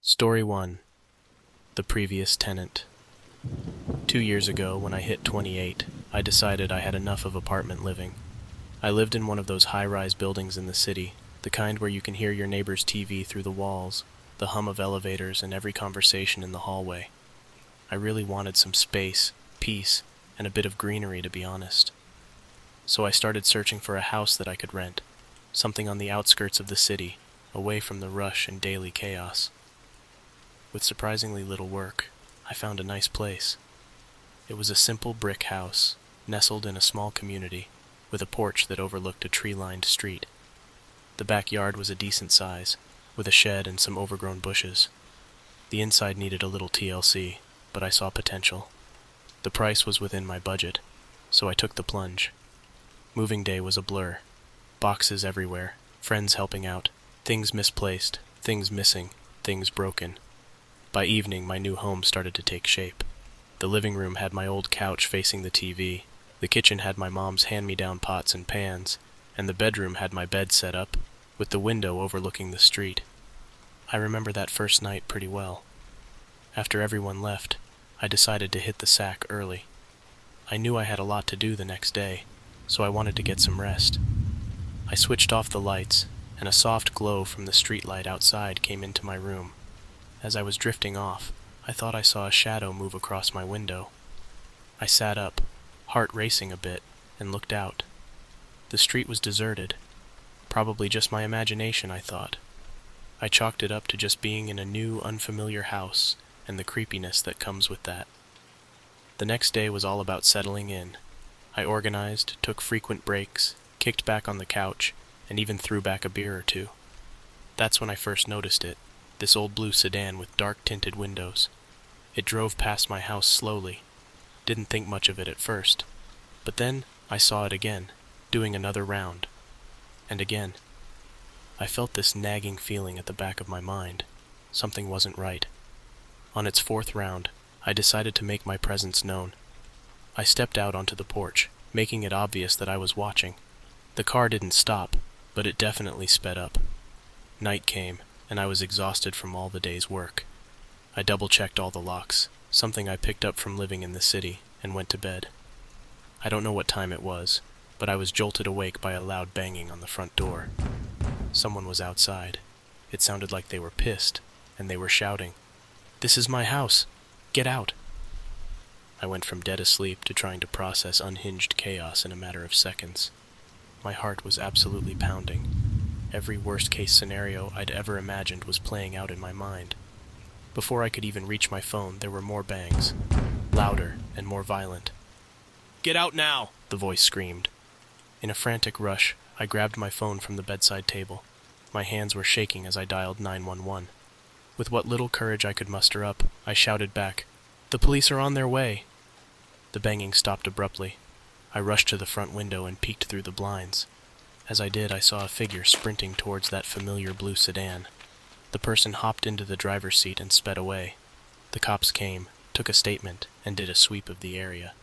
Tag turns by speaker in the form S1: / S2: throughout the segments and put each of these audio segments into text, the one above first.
S1: Story 1. The Previous Tenant. 2 years ago, when I hit 28, I decided I had enough of apartment living. I lived in one of those high-rise buildings in the city, the kind where you can hear your neighbor's TV through the walls, the hum of elevators, and every conversation in the hallway. I really wanted some space, peace, and a bit of greenery, to be honest. So I started searching for a house that I could rent, something on the outskirts of the city, away from the rush and daily chaos. With surprisingly little work, I found a nice place. It was a simple brick house, nestled in a small community, with a porch that overlooked a tree-lined street. The backyard was a decent size, with a shed and some overgrown bushes. The inside needed a little TLC, but I saw potential. The price was within my budget, so I took the plunge. Moving day was a blur. Boxes everywhere, friends helping out, things misplaced, things missing, things broken. By evening, my new home started to take shape. The living room had my old couch facing the TV, the kitchen had my mom's hand-me-down pots and pans, and the bedroom had my bed set up, with the window overlooking the street. I remember that first night pretty well. After everyone left, I decided to hit the sack early. I knew I had a lot to do the next day, so I wanted to get some rest. I switched off the lights, and a soft glow from the streetlight outside came into my room. As I was drifting off, I thought I saw a shadow move across my window. I sat up, heart racing a bit, and looked out. The street was deserted. Probably just my imagination, I thought. I chalked it up to just being in a new, unfamiliar house, and the creepiness that comes with that. The next day was all about settling in. I organized, took frequent breaks, kicked back on the couch, and even threw back a beer or two. That's when I first noticed it. This old blue sedan with dark-tinted windows. It drove past my house slowly. Didn't think much of it at first. But then I saw it again, doing another round. And again. I felt this nagging feeling at the back of my mind. Something wasn't right. On its fourth round, I decided to make my presence known. I stepped out onto the porch, making it obvious that I was watching. The car didn't stop, but it definitely sped up. Night came, and I was exhausted from all the day's work. I double-checked all the locks, something I picked up from living in the city, and went to bed. I don't know what time it was, but I was jolted awake by a loud banging on the front door. Someone was outside. It sounded like they were pissed, and they were shouting, "This is my house! Get out!" I went from dead asleep to trying to process unhinged chaos in a matter of seconds. My heart was absolutely pounding. Every worst-case scenario I'd ever imagined was playing out in my mind. Before I could even reach my phone, there were more bangs, louder and more violent. "Get out now!" the voice screamed. In a frantic rush, I grabbed my phone from the bedside table. My hands were shaking as I dialed 911. With what little courage I could muster up, I shouted back, "The police are on their way!" The banging stopped abruptly. I rushed to the front window and peeked through the blinds. As I did, I saw a figure sprinting towards that familiar blue sedan. The person hopped into the driver's seat and sped away. The cops came, took a statement, and did a sweep of the area.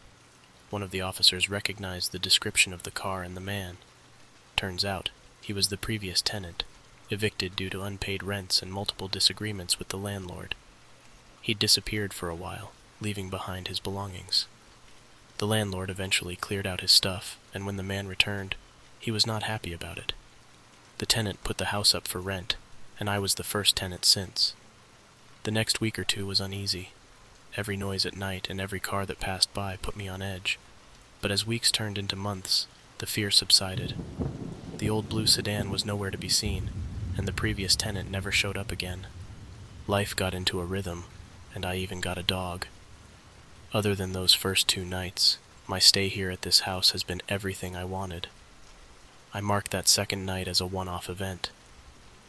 S1: One of the officers recognized the description of the car and the man. Turns out, he was the previous tenant, evicted due to unpaid rents and multiple disagreements with the landlord. He'd disappeared for a while, leaving behind his belongings. The landlord eventually cleared out his stuff, and when the man returned, he was not happy about it. The tenant put the house up for rent, and I was the first tenant since. The next week or two was uneasy. Every noise at night and every car that passed by put me on edge. But as weeks turned into months, the fear subsided. The old blue sedan was nowhere to be seen, and the previous tenant never showed up again. Life got into a rhythm, and I even got a dog. Other than those first 2 nights, my stay here at this house has been everything I wanted. I marked that second night as a one-off event.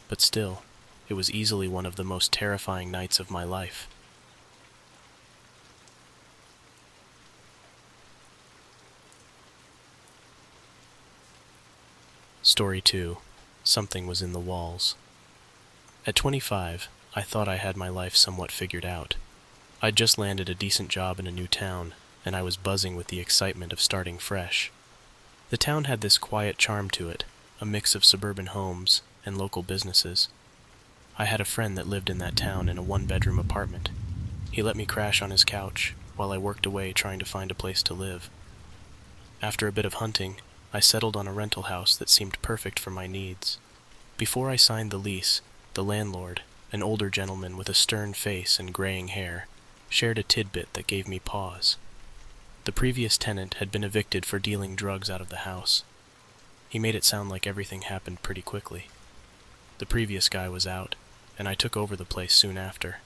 S1: But still, it was easily one of the most terrifying nights of my life. Story 2. Something was in the walls. At 25, I thought I had my life somewhat figured out. I'd just landed a decent job in a new town, and I was buzzing with the excitement of starting fresh. The town had this quiet charm to it, a mix of suburban homes and local businesses. I had a friend that lived in that town in a one-bedroom apartment. He let me crash on his couch while I worked away trying to find a place to live. After a bit of hunting, I settled on a rental house that seemed perfect for my needs. Before I signed the lease, the landlord, an older gentleman with a stern face and graying hair, shared a tidbit that gave me pause. The previous tenant had been evicted for dealing drugs out of the house. He made it sound like everything happened pretty quickly. The previous guy was out, and I took over the place soon after.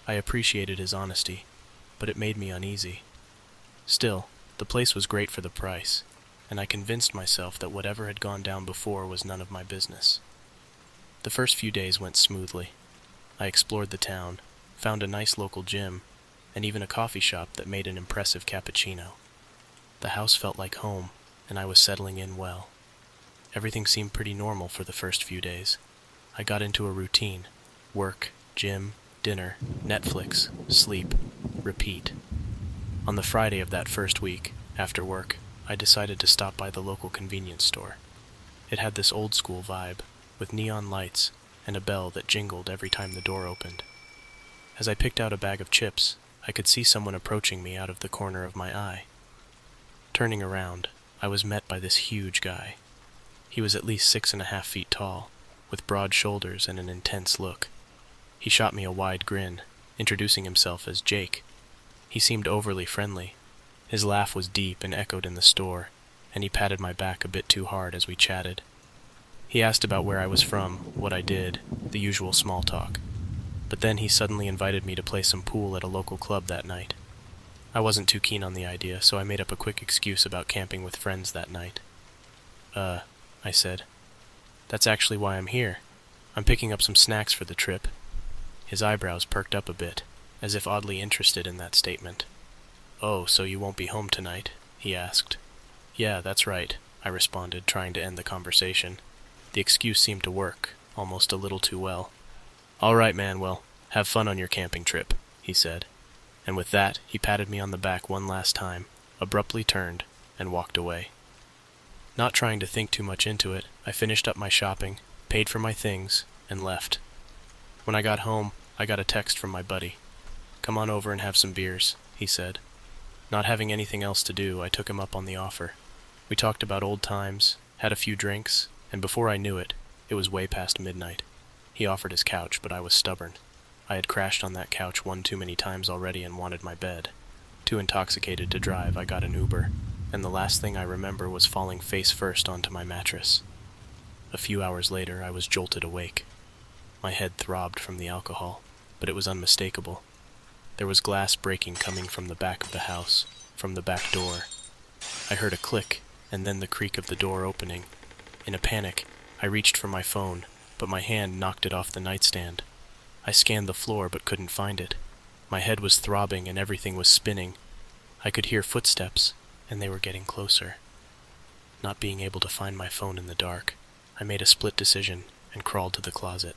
S1: I appreciated his honesty, but it made me uneasy. Still, the place was great for the price, and I convinced myself that whatever had gone down before was none of my business. The first few days went smoothly. I explored the town, found a nice local gym, and even a coffee shop that made an impressive cappuccino. The house felt like home, and I was settling in well. Everything seemed pretty normal for the first few days. I got into a routine: work, gym, dinner, Netflix, sleep, repeat. On the Friday of that first week, after work, I decided to stop by the local convenience store. It had this old-school vibe, with neon lights and a bell that jingled every time the door opened. As I picked out a bag of chips, I could see someone approaching me out of the corner of my eye. Turning around, I was met by this huge guy. He was at least 6.5 feet tall, with broad shoulders and an intense look. He shot me a wide grin, introducing himself as Jake. He seemed overly friendly. His laugh was deep and echoed in the store, and he patted my back a bit too hard as we chatted. He asked about where I was from, what I did, the usual small talk. But then he suddenly invited me to play some pool at a local club that night. I wasn't too keen on the idea, so I made up a quick excuse about camping with friends that night. I said. That's actually why I'm here. I'm picking up some snacks for the trip. His eyebrows perked up a bit, as if oddly interested in that statement. Oh, so you won't be home tonight? He asked. Yeah, that's right, I responded, trying to end the conversation. The excuse seemed to work, almost a little too well. All right, man, well, have fun on your camping trip, he said. And with that, he patted me on the back one last time, abruptly turned, and walked away. Not trying to think too much into it, I finished up my shopping, paid for my things, and left. When I got home, I got a text from my buddy. Come on over and have some beers, he said. Not having anything else to do, I took him up on the offer. We talked about old times, had a few drinks, and before I knew it, it was way past midnight. He offered his couch, but I was stubborn. I had crashed on that couch one too many times already and wanted my bed. Too intoxicated to drive, I got an Uber, and the last thing I remember was falling face first onto my mattress. A few hours later, I was jolted awake. My head throbbed from the alcohol, but it was unmistakable. There was glass breaking coming from the back of the house, from the back door. I heard a click, and then the creak of the door opening. In a panic, I reached for my phone, but my hand knocked it off the nightstand. I scanned the floor but couldn't find it. My head was throbbing and everything was spinning. I could hear footsteps, and they were getting closer. Not being able to find my phone in the dark, I made a split decision and crawled to the closet.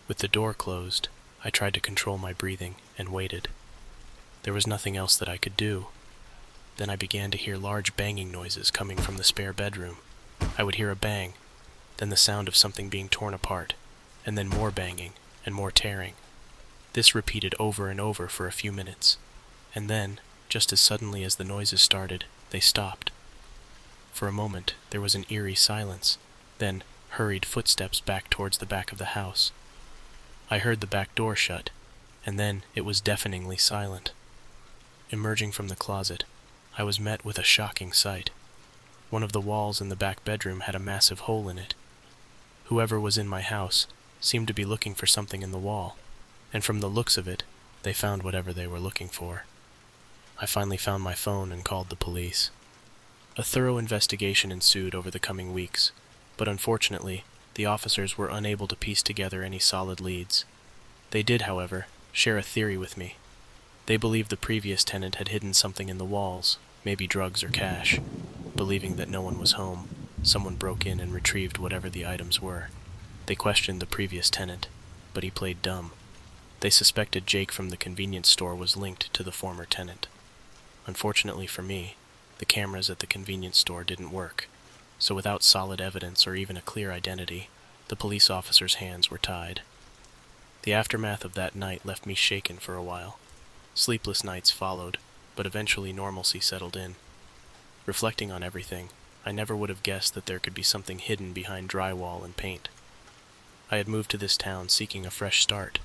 S1: With the door closed, I tried to control my breathing and waited. There was nothing else that I could do. Then I began to hear large banging noises coming from the spare bedroom. I would hear a bang, then the sound of something being torn apart, and then more banging and more tearing. This repeated over and over for a few minutes, and then, just as suddenly as the noises started, they stopped. For a moment, there was an eerie silence, then hurried footsteps back towards the back of the house. I heard the back door shut, and then it was deafeningly silent. Emerging from the closet, I was met with a shocking sight. One of the walls in the back bedroom had a massive hole in it. Whoever was in my house seemed to be looking for something in the wall, and from the looks of it, they found whatever they were looking for. I finally found my phone and called the police. A thorough investigation ensued over the coming weeks, but unfortunately, the officers were unable to piece together any solid leads. They did, however, share a theory with me. They believed the previous tenant had hidden something in the walls, maybe drugs or cash. Believing that no one was home, someone broke in and retrieved whatever the items were. They questioned the previous tenant, but he played dumb. They suspected Jake from the convenience store was linked to the former tenant. Unfortunately for me, the cameras at the convenience store didn't work, so without solid evidence or even a clear identity, the police officers' hands were tied. The aftermath of that night left me shaken for a while. Sleepless nights followed, but eventually normalcy settled in. Reflecting on everything, I never would have guessed that there could be something hidden behind drywall and paint. I had moved to this town seeking a fresh start,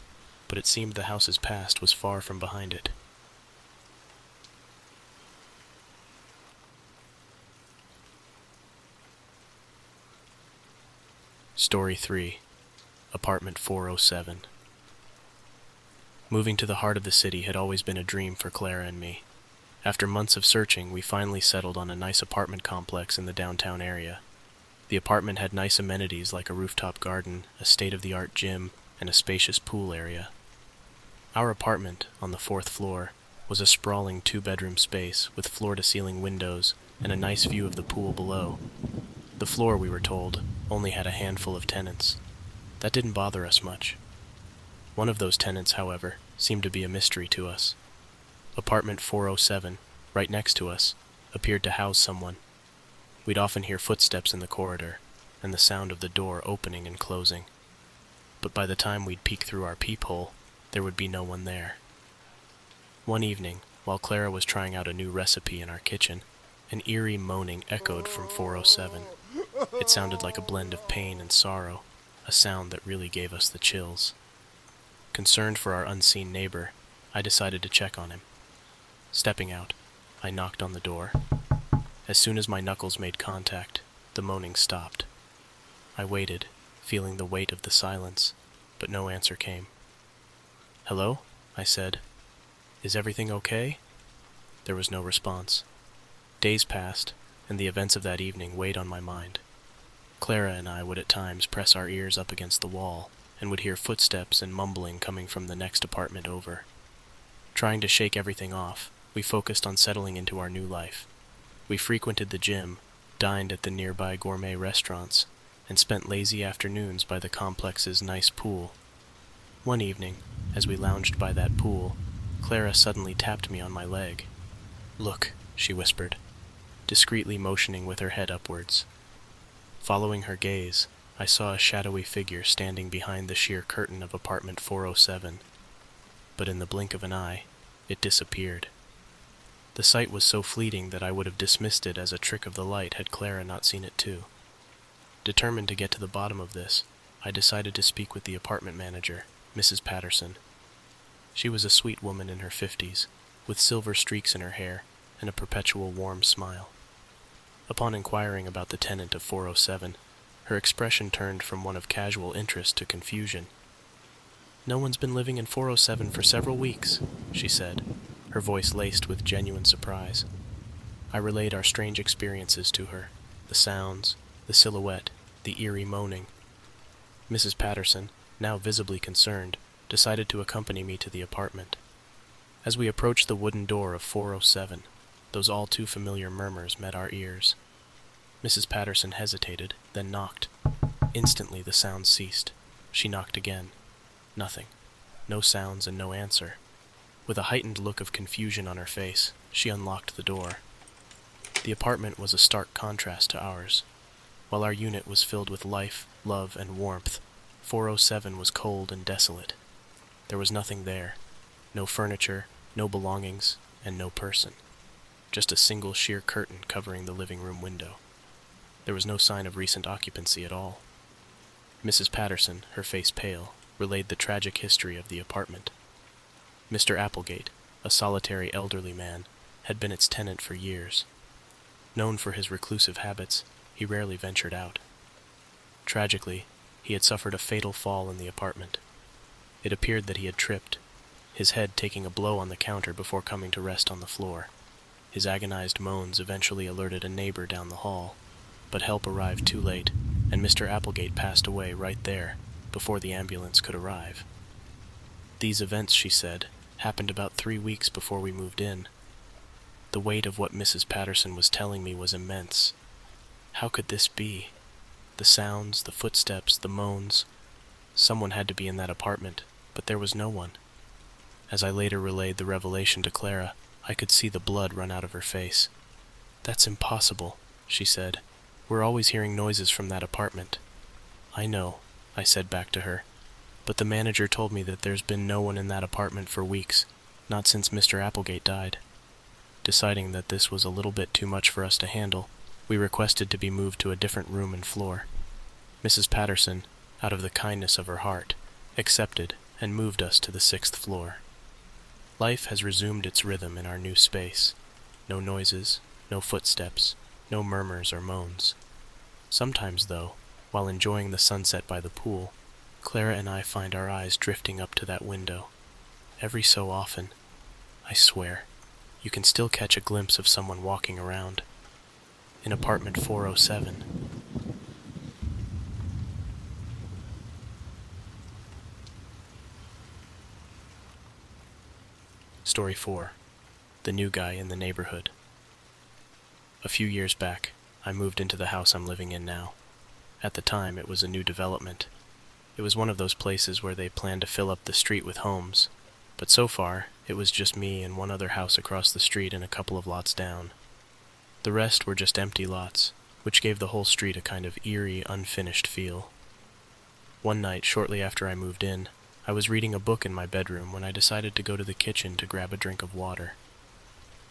S1: but it seemed the house's past was far from behind it. Story 3. Apartment 407. Moving to the heart of the city had always been a dream for Clara and me. After months of searching, we finally settled on a nice apartment complex in the downtown area. The apartment had nice amenities like a rooftop garden, a state-of-the-art gym, and a spacious pool area. Our apartment, on the 4th floor, was a sprawling 2-bedroom space with floor-to-ceiling windows and a nice view of the pool below. The floor, we were told, only had a handful of tenants. That didn't bother us much. One of those tenants, however, seemed to be a mystery to us. Apartment 407, right next to us, appeared to house someone. We'd often hear footsteps in the corridor, and the sound of the door opening and closing. But by the time we'd peek through our peephole, there would be no one there. One evening, while Clara was trying out a new recipe in our kitchen, an eerie moaning echoed from 407. It sounded like a blend of pain and sorrow, a sound that really gave us the chills. Concerned for our unseen neighbor, I decided to check on him. Stepping out, I knocked on the door. As soon as my knuckles made contact, the moaning stopped. I waited, feeling the weight of the silence, but no answer came. "Hello?" I said. "Is everything okay?" There was no response. Days passed, and the events of that evening weighed on my mind. Clara and I would at times press our ears up against the wall, and would hear footsteps and mumbling coming from the next apartment over. Trying to shake everything off, we focused on settling into our new life. We frequented the gym, dined at the nearby gourmet restaurants, and spent lazy afternoons by the complex's nice pool. One evening, as we lounged by that pool, Clara suddenly tapped me on my leg. "Look," she whispered, discreetly motioning with her head upwards. Following her gaze, I saw a shadowy figure standing behind the sheer curtain of apartment 407. But in the blink of an eye, it disappeared. The sight was so fleeting that I would have dismissed it as a trick of the light had Clara not seen it too. Determined to get to the bottom of this, I decided to speak with the apartment manager, Mrs. Patterson. She was a sweet woman in her 50s, with silver streaks in her hair and a perpetual warm smile. Upon inquiring about the tenant of 407, her expression turned from one of casual interest to confusion. "No one's been living in 407 for several weeks," she said, her voice laced with genuine surprise. I relayed our strange experiences to her, the sounds, the silhouette, the eerie moaning. Mrs. Patterson, now visibly concerned, decided to accompany me to the apartment. As we approached the wooden door of 407, those all too familiar murmurs met our ears. Mrs. Patterson hesitated, then knocked. Instantly the sound ceased. She knocked again. Nothing. No sounds and no answer. With a heightened look of confusion on her face, she unlocked the door. The apartment was a stark contrast to ours. While our unit was filled with life, love, and warmth, 407 was cold and desolate. There was nothing there. No furniture, no belongings, and no person. Just a single sheer curtain covering the living room window. There was no sign of recent occupancy at all. Mrs. Patterson, her face pale, relayed the tragic history of the apartment. Mr. Applegate, a solitary elderly man, had been its tenant for years. Known for his reclusive habits, he rarely ventured out. Tragically, he had suffered a fatal fall in the apartment. It appeared that he had tripped, his head taking a blow on the counter before coming to rest on the floor. His agonized moans eventually alerted a neighbor down the hall, but help arrived too late, and Mr. Applegate passed away right there, before the ambulance could arrive. These events, she said, happened about 3 weeks before we moved in. The weight of what Mrs. Patterson was telling me was immense. How could this be? The sounds, the footsteps, the moans. Someone had to be in that apartment, but there was no one. As I later relayed the revelation to Clara, I could see the blood run out of her face. "That's impossible," she said. "We're always hearing noises from that apartment." "I know," I said back to her. but the manager told me that there's been no one in that apartment for weeks, not since Mr. Applegate died. Deciding that this was a little bit too much for us to handle, we requested to be moved to a different room and floor. Mrs. Patterson, out of the kindness of her heart, accepted and moved us to the 6th floor. Life has resumed its rhythm in our new space. No noises, no footsteps, no murmurs or moans. Sometimes, though, while enjoying the sunset by the pool, Clara and I find our eyes drifting up to that window. Every so often, I swear, you can still catch a glimpse of someone walking around. In apartment 407. Story 4. The New Guy in the Neighborhood. A few years back, I moved into the house I'm living in now. At the time, it was a new development. It was one of those places where they planned to fill up the street with homes, but so far, it was just me and one other house across the street and a couple of lots down. The rest were just empty lots, which gave the whole street a kind of eerie, unfinished feel. One night, shortly after I moved in, I was reading a book in my bedroom when I decided to go to the kitchen to grab a drink of water.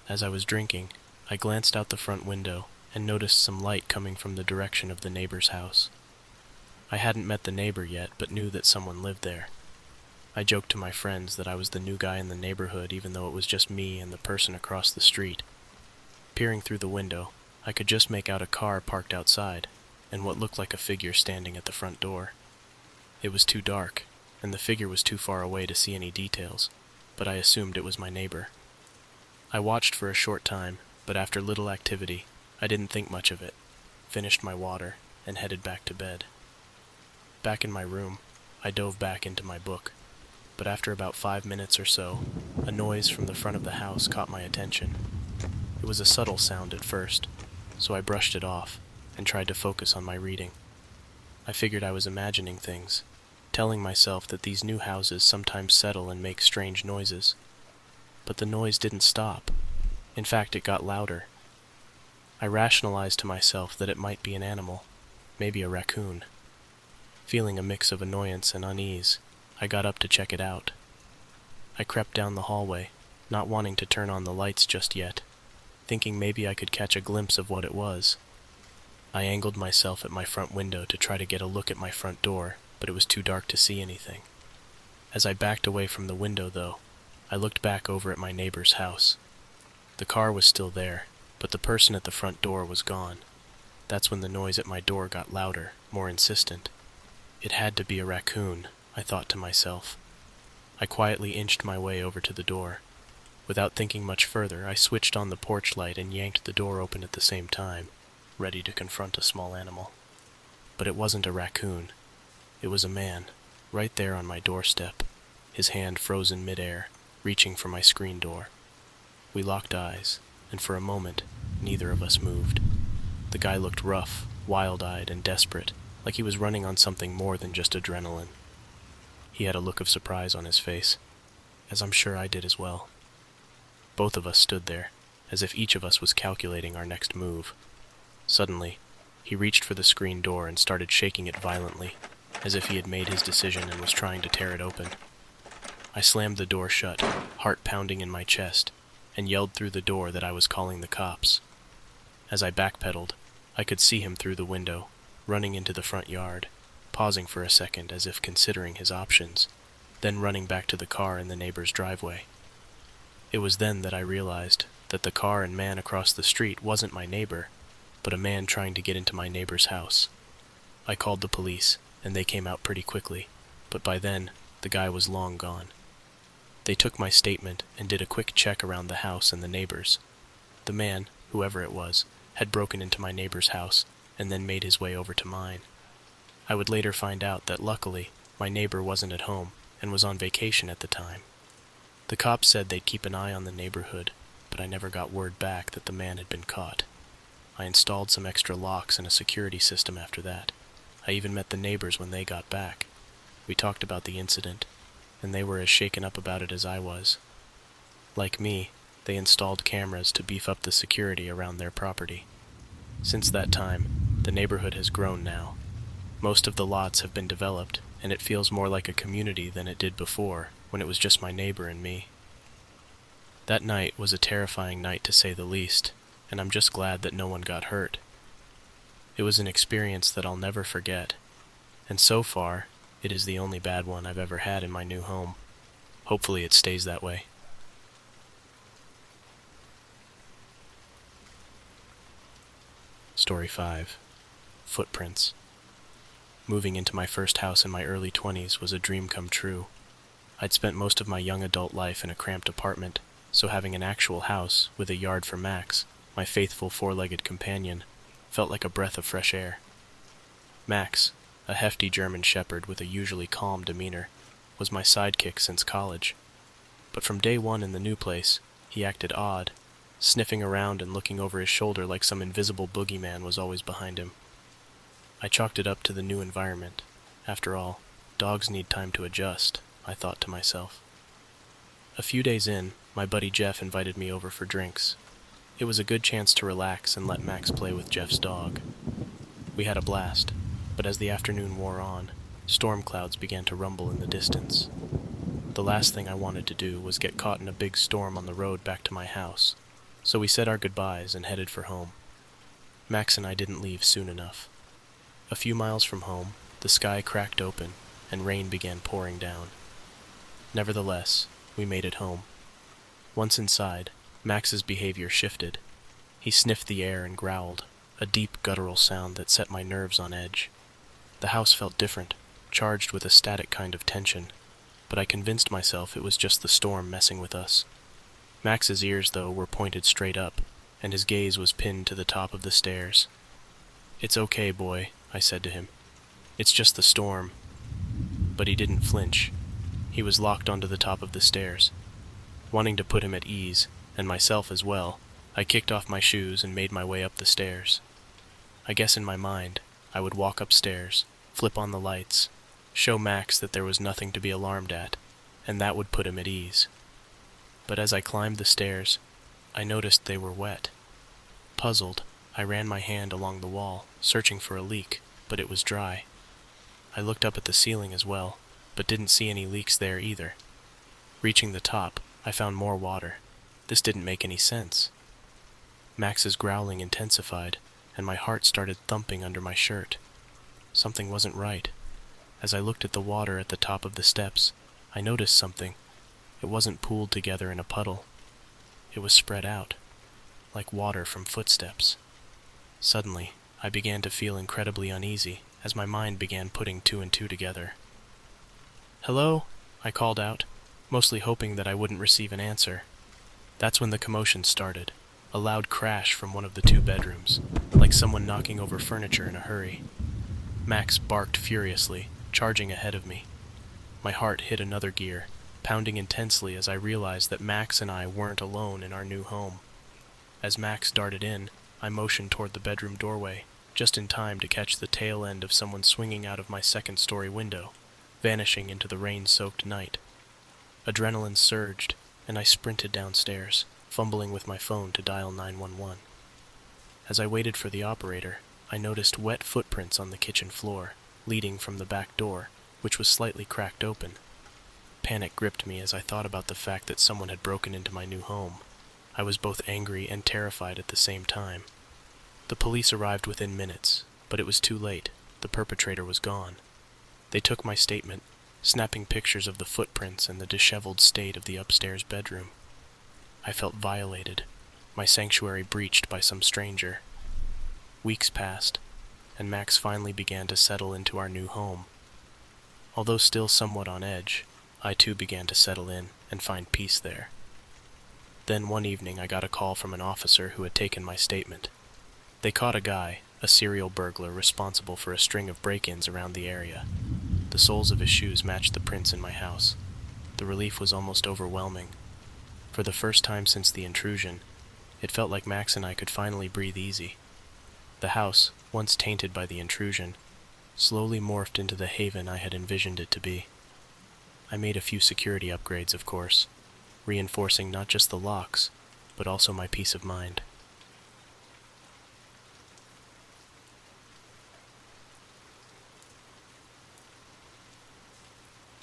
S1: As I was drinking, I glanced out the front window and noticed some light coming from the direction of the neighbor's house. I hadn't met the neighbor yet, but knew that someone lived there. I joked to my friends that I was the new guy in the neighborhood, even though it was just me and the person across the street. Peering through the window, I could just make out a car parked outside, and what looked like a figure standing at the front door. It was too dark, and the figure was too far away to see any details, but I assumed it was my neighbor. I watched for a short time, but after little activity, I didn't think much of it, finished my water, and headed back to bed. Back in my room, I dove back into my book, but after about 5 minutes or so, a noise from the front of the house caught my attention. It was a subtle sound at first, so I brushed it off and tried to focus on my reading. I figured I was imagining things, telling myself that these new houses sometimes settle and make strange noises. But the noise didn't stop. In fact, it got louder. I rationalized to myself that it might be an animal, maybe a raccoon. Feeling a mix of annoyance and unease, I got up to check it out. I crept down the hallway, not wanting to turn on the lights just yet, thinking maybe I could catch a glimpse of what it was. I angled myself at my front window to try to get a look at my front door, but it was too dark to see anything. As I backed away from the window, though, I looked back over at my neighbor's house. The car was still there, but the person at the front door was gone. That's when the noise at my door got louder, more insistent. It had to be a raccoon, I thought to myself. I quietly inched my way over to the door. Without thinking much further, I switched on the porch light and yanked the door open at the same time, ready to confront a small animal. But it wasn't a raccoon. It was a man, right there on my doorstep, his hand frozen midair, reaching for my screen door. We locked eyes, and for a moment, neither of us moved. The guy looked rough, wild-eyed, and desperate, like he was running on something more than just adrenaline. He had a look of surprise on his face, as I'm sure I did as well. Both of us stood there, as if each of us was calculating our next move. Suddenly, he reached for the screen door and started shaking it violently, as if he had made his decision and was trying to tear it open. I slammed the door shut, heart pounding in my chest, and yelled through the door that I was calling the cops. As I backpedaled, I could see him through the window, running into the front yard, pausing for a second as if considering his options, then running back to the car in the neighbor's driveway. It was then that I realized that the car and man across the street wasn't my neighbor, but a man trying to get into my neighbor's house. I called the police, and they came out pretty quickly, but by then, the guy was long gone. They took my statement and did a quick check around the house and the neighbors. The man, whoever it was, had broken into my neighbor's house and then made his way over to mine. I would later find out that luckily, my neighbor wasn't at home and was on vacation at the time. The cops said they'd keep an eye on the neighborhood, but I never got word back that the man had been caught. I installed some extra locks and a security system after that. I even met the neighbors when they got back. We talked about the incident, and they were as shaken up about it as I was. Like me, they installed cameras to beef up the security around their property. Since that time, the neighborhood has grown now. Most of the lots have been developed, and it feels more like a community than it did before, when it was just my neighbor and me. That night was a terrifying night to say the least, and I'm just glad that no one got hurt. It was an experience that I'll never forget, and so far, it is the only bad one I've ever had in my new home. Hopefully it stays that way. Story 5. Footprints. Moving into my first house in my early 20s was a dream come true. I'd spent most of my young adult life in a cramped apartment, so having an actual house with a yard for Max, my faithful four-legged companion, felt like a breath of fresh air. Max, a hefty German shepherd with a usually calm demeanor, was my sidekick since college. But from day one in the new place, he acted odd, sniffing around and looking over his shoulder like some invisible boogeyman was always behind him. I chalked it up to the new environment. After all, dogs need time to adjust, I thought to myself. A few days in, my buddy Jeff invited me over for drinks. It was a good chance to relax and let Max play with Jeff's dog. We had a blast, but as the afternoon wore on, storm clouds began to rumble in the distance. The last thing I wanted to do was get caught in a big storm on the road back to my house, so we said our goodbyes and headed for home. Max and I didn't leave soon enough. A few miles from home, the sky cracked open and rain began pouring down. Nevertheless, we made it home. Once inside, Max's behavior shifted. He sniffed the air and growled, a deep guttural sound that set my nerves on edge. The house felt different, charged with a static kind of tension, but I convinced myself it was just the storm messing with us. Max's ears, though, were pointed straight up, and his gaze was pinned to the top of the stairs. "It's okay, boy," I said to him. "It's just the storm." But he didn't flinch. He was locked onto the top of the stairs. Wanting to put him at ease, and myself as well, I kicked off my shoes and made my way up the stairs. I guess in my mind, I would walk upstairs, flip on the lights, show Max that there was nothing to be alarmed at, and that would put him at ease. But as I climbed the stairs, I noticed they were wet. Puzzled, I ran my hand along the wall, searching for a leak, but it was dry. I looked up at the ceiling as well, but didn't see any leaks there either. Reaching the top, I found more water. This didn't make any sense. Max's growling intensified, and my heart started thumping under my shirt. Something wasn't right. As I looked at the water at the top of the steps, I noticed something. It wasn't pooled together in a puddle. It was spread out, like water from footsteps. Suddenly, I began to feel incredibly uneasy as my mind began putting two and two together. "Hello?" I called out, mostly hoping that I wouldn't receive an answer. That's when the commotion started, a loud crash from one of the two bedrooms, like someone knocking over furniture in a hurry. Max barked furiously, charging ahead of me. My heart hit another gear, pounding intensely as I realized that Max and I weren't alone in our new home. As Max darted in, I motioned toward the bedroom doorway, just in time to catch the tail end of someone swinging out of my second-story window, vanishing into the rain-soaked night. Adrenaline surged, and I sprinted downstairs, fumbling with my phone to dial 911. As I waited for the operator, I noticed wet footprints on the kitchen floor, leading from the back door, which was slightly cracked open. Panic gripped me as I thought about the fact that someone had broken into my new home. I was both angry and terrified at the same time. The police arrived within minutes, but it was too late. The perpetrator was gone. They took my statement, snapping pictures of the footprints and the disheveled state of the upstairs bedroom. I felt violated, my sanctuary breached by some stranger. Weeks passed, and Max finally began to settle into our new home. Although still somewhat on edge, I too began to settle in and find peace there. Then one evening I got a call from an officer who had taken my statement. They caught a guy, a serial burglar responsible for a string of break-ins around the area. The soles of his shoes matched the prints in my house. The relief was almost overwhelming. For the first time since the intrusion, it felt like Max and I could finally breathe easy. The house, once tainted by the intrusion, slowly morphed into the haven I had envisioned it to be. I made a few security upgrades, of course, reinforcing not just the locks, but also my peace of mind.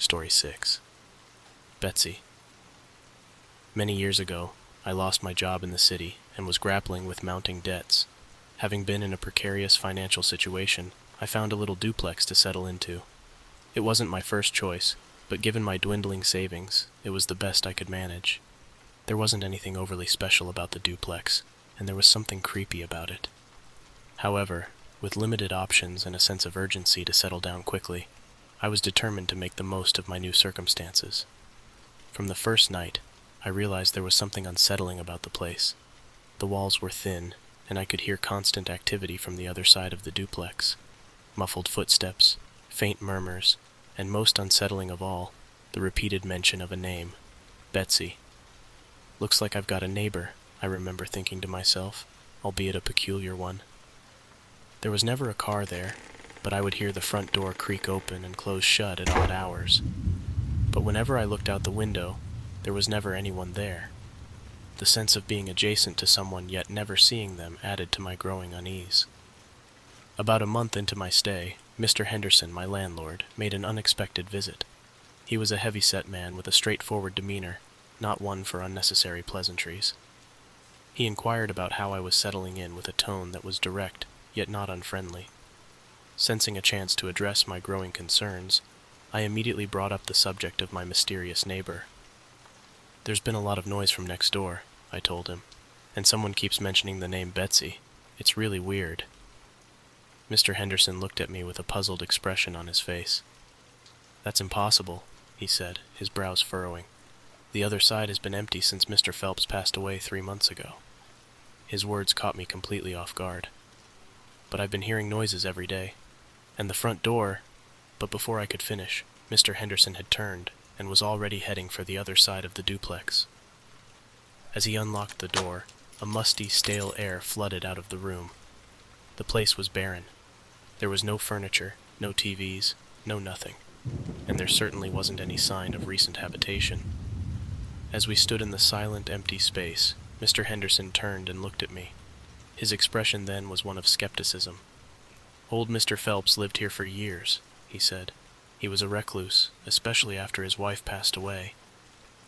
S1: Story 6. Betsy. Many years ago, I lost my job in the city and was grappling with mounting debts. Having been in a precarious financial situation, I found a little duplex to settle into. It wasn't my first choice, but given my dwindling savings, it was the best I could manage. There wasn't anything overly special about the duplex, and there was something creepy about it. However, with limited options and a sense of urgency to settle down quickly, I was determined to make the most of my new circumstances. From the first night, I realized there was something unsettling about the place. The walls were thin, and I could hear constant activity from the other side of the duplex. Muffled footsteps, faint murmurs, and most unsettling of all, the repeated mention of a name, Betsy. Looks like I've got a neighbor, I remember thinking to myself, albeit a peculiar one. There was never a car there, but I would hear the front door creak open and close shut at odd hours. But whenever I looked out the window, there was never anyone there. The sense of being adjacent to someone yet never seeing them added to my growing unease. About a month into my stay, Mr. Henderson, my landlord, made an unexpected visit. He was a heavy-set man with a straightforward demeanor, not one for unnecessary pleasantries. He inquired about how I was settling in with a tone that was direct, yet not unfriendly. Sensing a chance to address my growing concerns, I immediately brought up the subject of my mysterious neighbor. "There's been a lot of noise from next door," I told him, "and someone keeps mentioning the name Betsy. It's really weird." Mr. Henderson looked at me with a puzzled expression on his face. "That's impossible," he said, his brows furrowing. "The other side has been empty since Mr. Phelps passed away 3 months ago." His words caught me completely off guard. "But I've been hearing noises every day. And the front door—" But before I could finish, Mr. Henderson had turned and was already heading for the other side of the duplex. As he unlocked the door, a musty, stale air flooded out of the room. The place was barren. There was no furniture, no TVs, no nothing, and there certainly wasn't any sign of recent habitation. As we stood in the silent, empty space, Mr. Henderson turned and looked at me. His expression then was one of skepticism. "Old Mr. Phelps lived here for years," he said. "He was a recluse, especially after his wife passed away."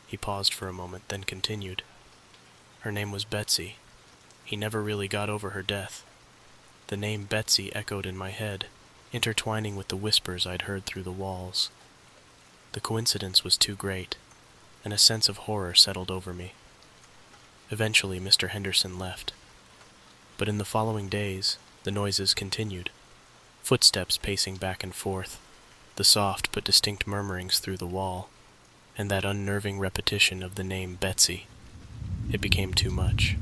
S1: He paused for a moment, then continued. "Her name was Betsy. He never really got over her death." The name Betsy echoed in my head, intertwining with the whispers I'd heard through the walls. The coincidence was too great, and a sense of horror settled over me. Eventually, Mr. Henderson left. But in the following days, the noises continued. Footsteps pacing back and forth, the soft but distinct murmurings through the wall, and that unnerving repetition of the name Betsy. It became too much.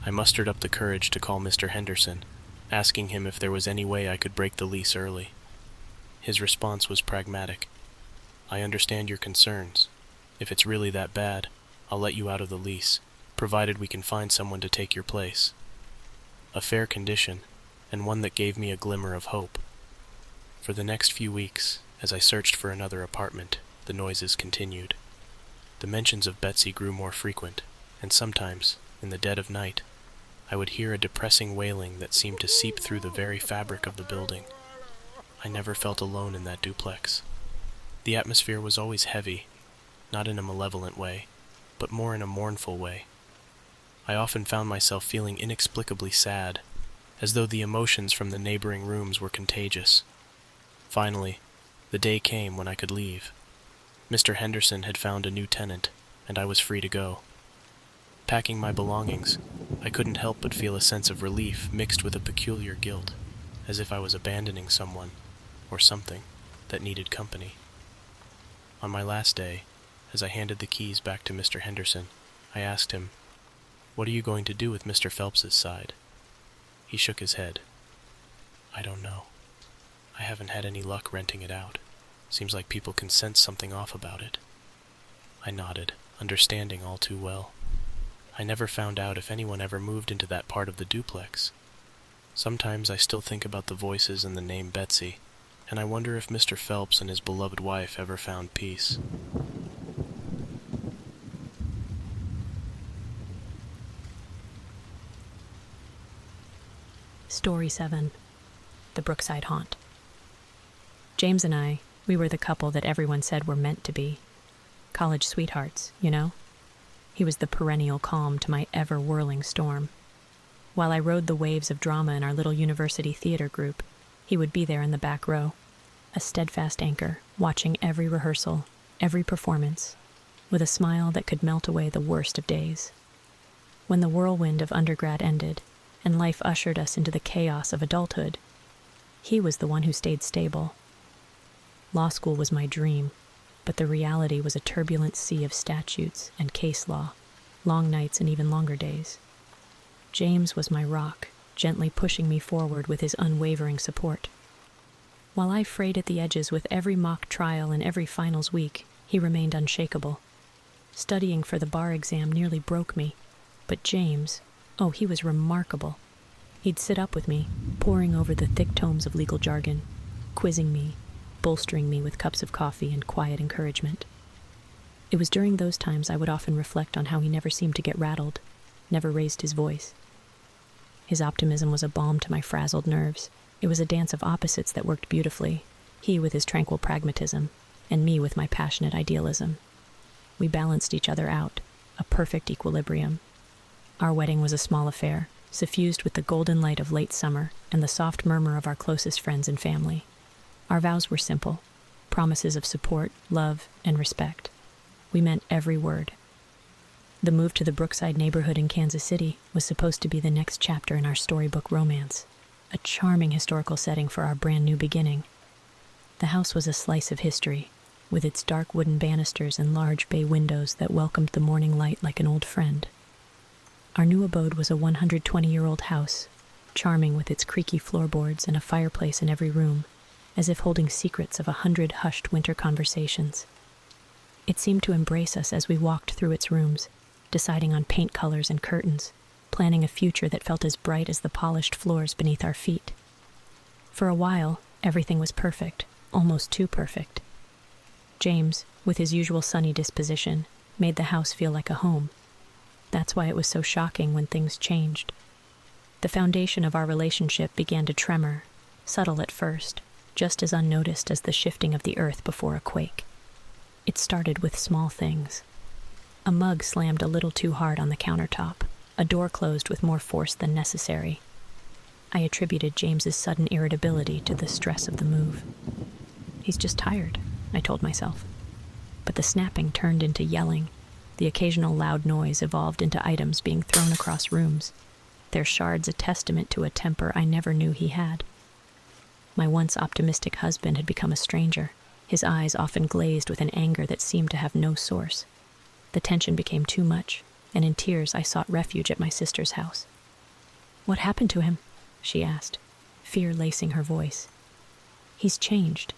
S1: I mustered up the courage to call Mr. Henderson, asking him if there was any way I could break the lease early. His response was pragmatic. "I understand your concerns. If it's really that bad, I'll let you out of the lease, provided we can find someone to take your place." A fair condition, and one that gave me a glimmer of hope. For the next few weeks, as I searched for another apartment, the noises continued. The mentions of Betsy grew more frequent, and sometimes, in the dead of night, I would hear a depressing wailing that seemed to seep through the very fabric of the building. I never felt alone in that duplex. The atmosphere was always heavy, not in a malevolent way, but more in a mournful way. I often found myself feeling inexplicably sad, as though the emotions from the neighboring rooms were contagious. Finally, the day came when I could leave. Mr. Henderson had found a new tenant, and I was free to go. Packing my belongings, I couldn't help but feel a sense of relief mixed with a peculiar guilt, as if I was abandoning someone, or something, that needed company. On my last day, as I handed the keys back to Mr. Henderson, I asked him, "What are you going to do with Mr. Phelps's side?" He shook his head. "I don't know. I haven't had any luck renting it out. Seems like people can sense something off about it." I nodded, understanding all too well. I never found out if anyone ever moved into that part of the duplex. Sometimes I still think about the voices and the name Betsy, and I wonder if Mr. Phelps and his beloved wife ever found peace.
S2: Story 7. The Brookside Haunt. James and I, We were the couple that everyone said were meant to be. College sweethearts, you know? He was the perennial calm to my ever-whirling storm. While I rode the waves of drama in our little university theater group, he would be there in the back row, a steadfast anchor, watching every rehearsal, every performance, with a smile that could melt away the worst of days. When the whirlwind of undergrad ended, and life ushered us into the chaos of adulthood, he was the one who stayed stable. Law school was my dream, but the reality was a turbulent sea of statutes and case law, long nights and even longer days. James was my rock, gently pushing me forward with his unwavering support. While I frayed at the edges with every mock trial and every finals week, he remained unshakable. Studying for the bar exam nearly broke me, but James, oh, he was remarkable. He'd sit up with me, poring over the thick tomes of legal jargon, quizzing me, bolstering me with cups of coffee and quiet encouragement. It was during those times I would often reflect on how he never seemed to get rattled, never raised his voice. His optimism was a balm to my frazzled nerves. It was a dance of opposites that worked beautifully, he with his tranquil pragmatism, and me with my passionate idealism. We balanced each other out, a perfect equilibrium. Our wedding was a small affair, suffused with the golden light of late summer and the soft murmur of our closest friends and family. Our vows were simple, promises of support, love, and respect. We meant every word. The move to the Brookside neighborhood in Kansas City was supposed to be the next chapter in our storybook romance, a charming historical setting for our brand new beginning. The house was a slice of history, with its dark wooden banisters and large bay windows that welcomed the morning light like an old friend. Our new abode was a 120-year-old house, charming with its creaky floorboards and a fireplace in every room, as if holding secrets of 100 hushed winter conversations. It seemed to embrace us as we walked through its rooms, deciding on paint colors and curtains, planning a future that felt as bright as the polished floors beneath our feet. For a while, everything was perfect, almost too perfect. James, with his usual sunny disposition, made the house feel like a home. That's why it was so shocking when things changed. The foundation of our relationship began to tremor, subtle at first, just as unnoticed as the shifting of the earth before a quake. It started with small things. A mug slammed a little too hard on the countertop, a door closed with more force than necessary. I attributed James's sudden irritability to the stress of the move. He's just tired, I told myself. But the snapping turned into yelling. The occasional loud noise evolved into items being thrown across rooms, their shards a testament to a temper I never knew he had. My once optimistic husband had become a stranger, his eyes often glazed with an anger that seemed to have no source. The tension became too much, and in tears I sought refuge at my sister's house. "What happened to him?" she asked, fear lacing her voice. "He's changed."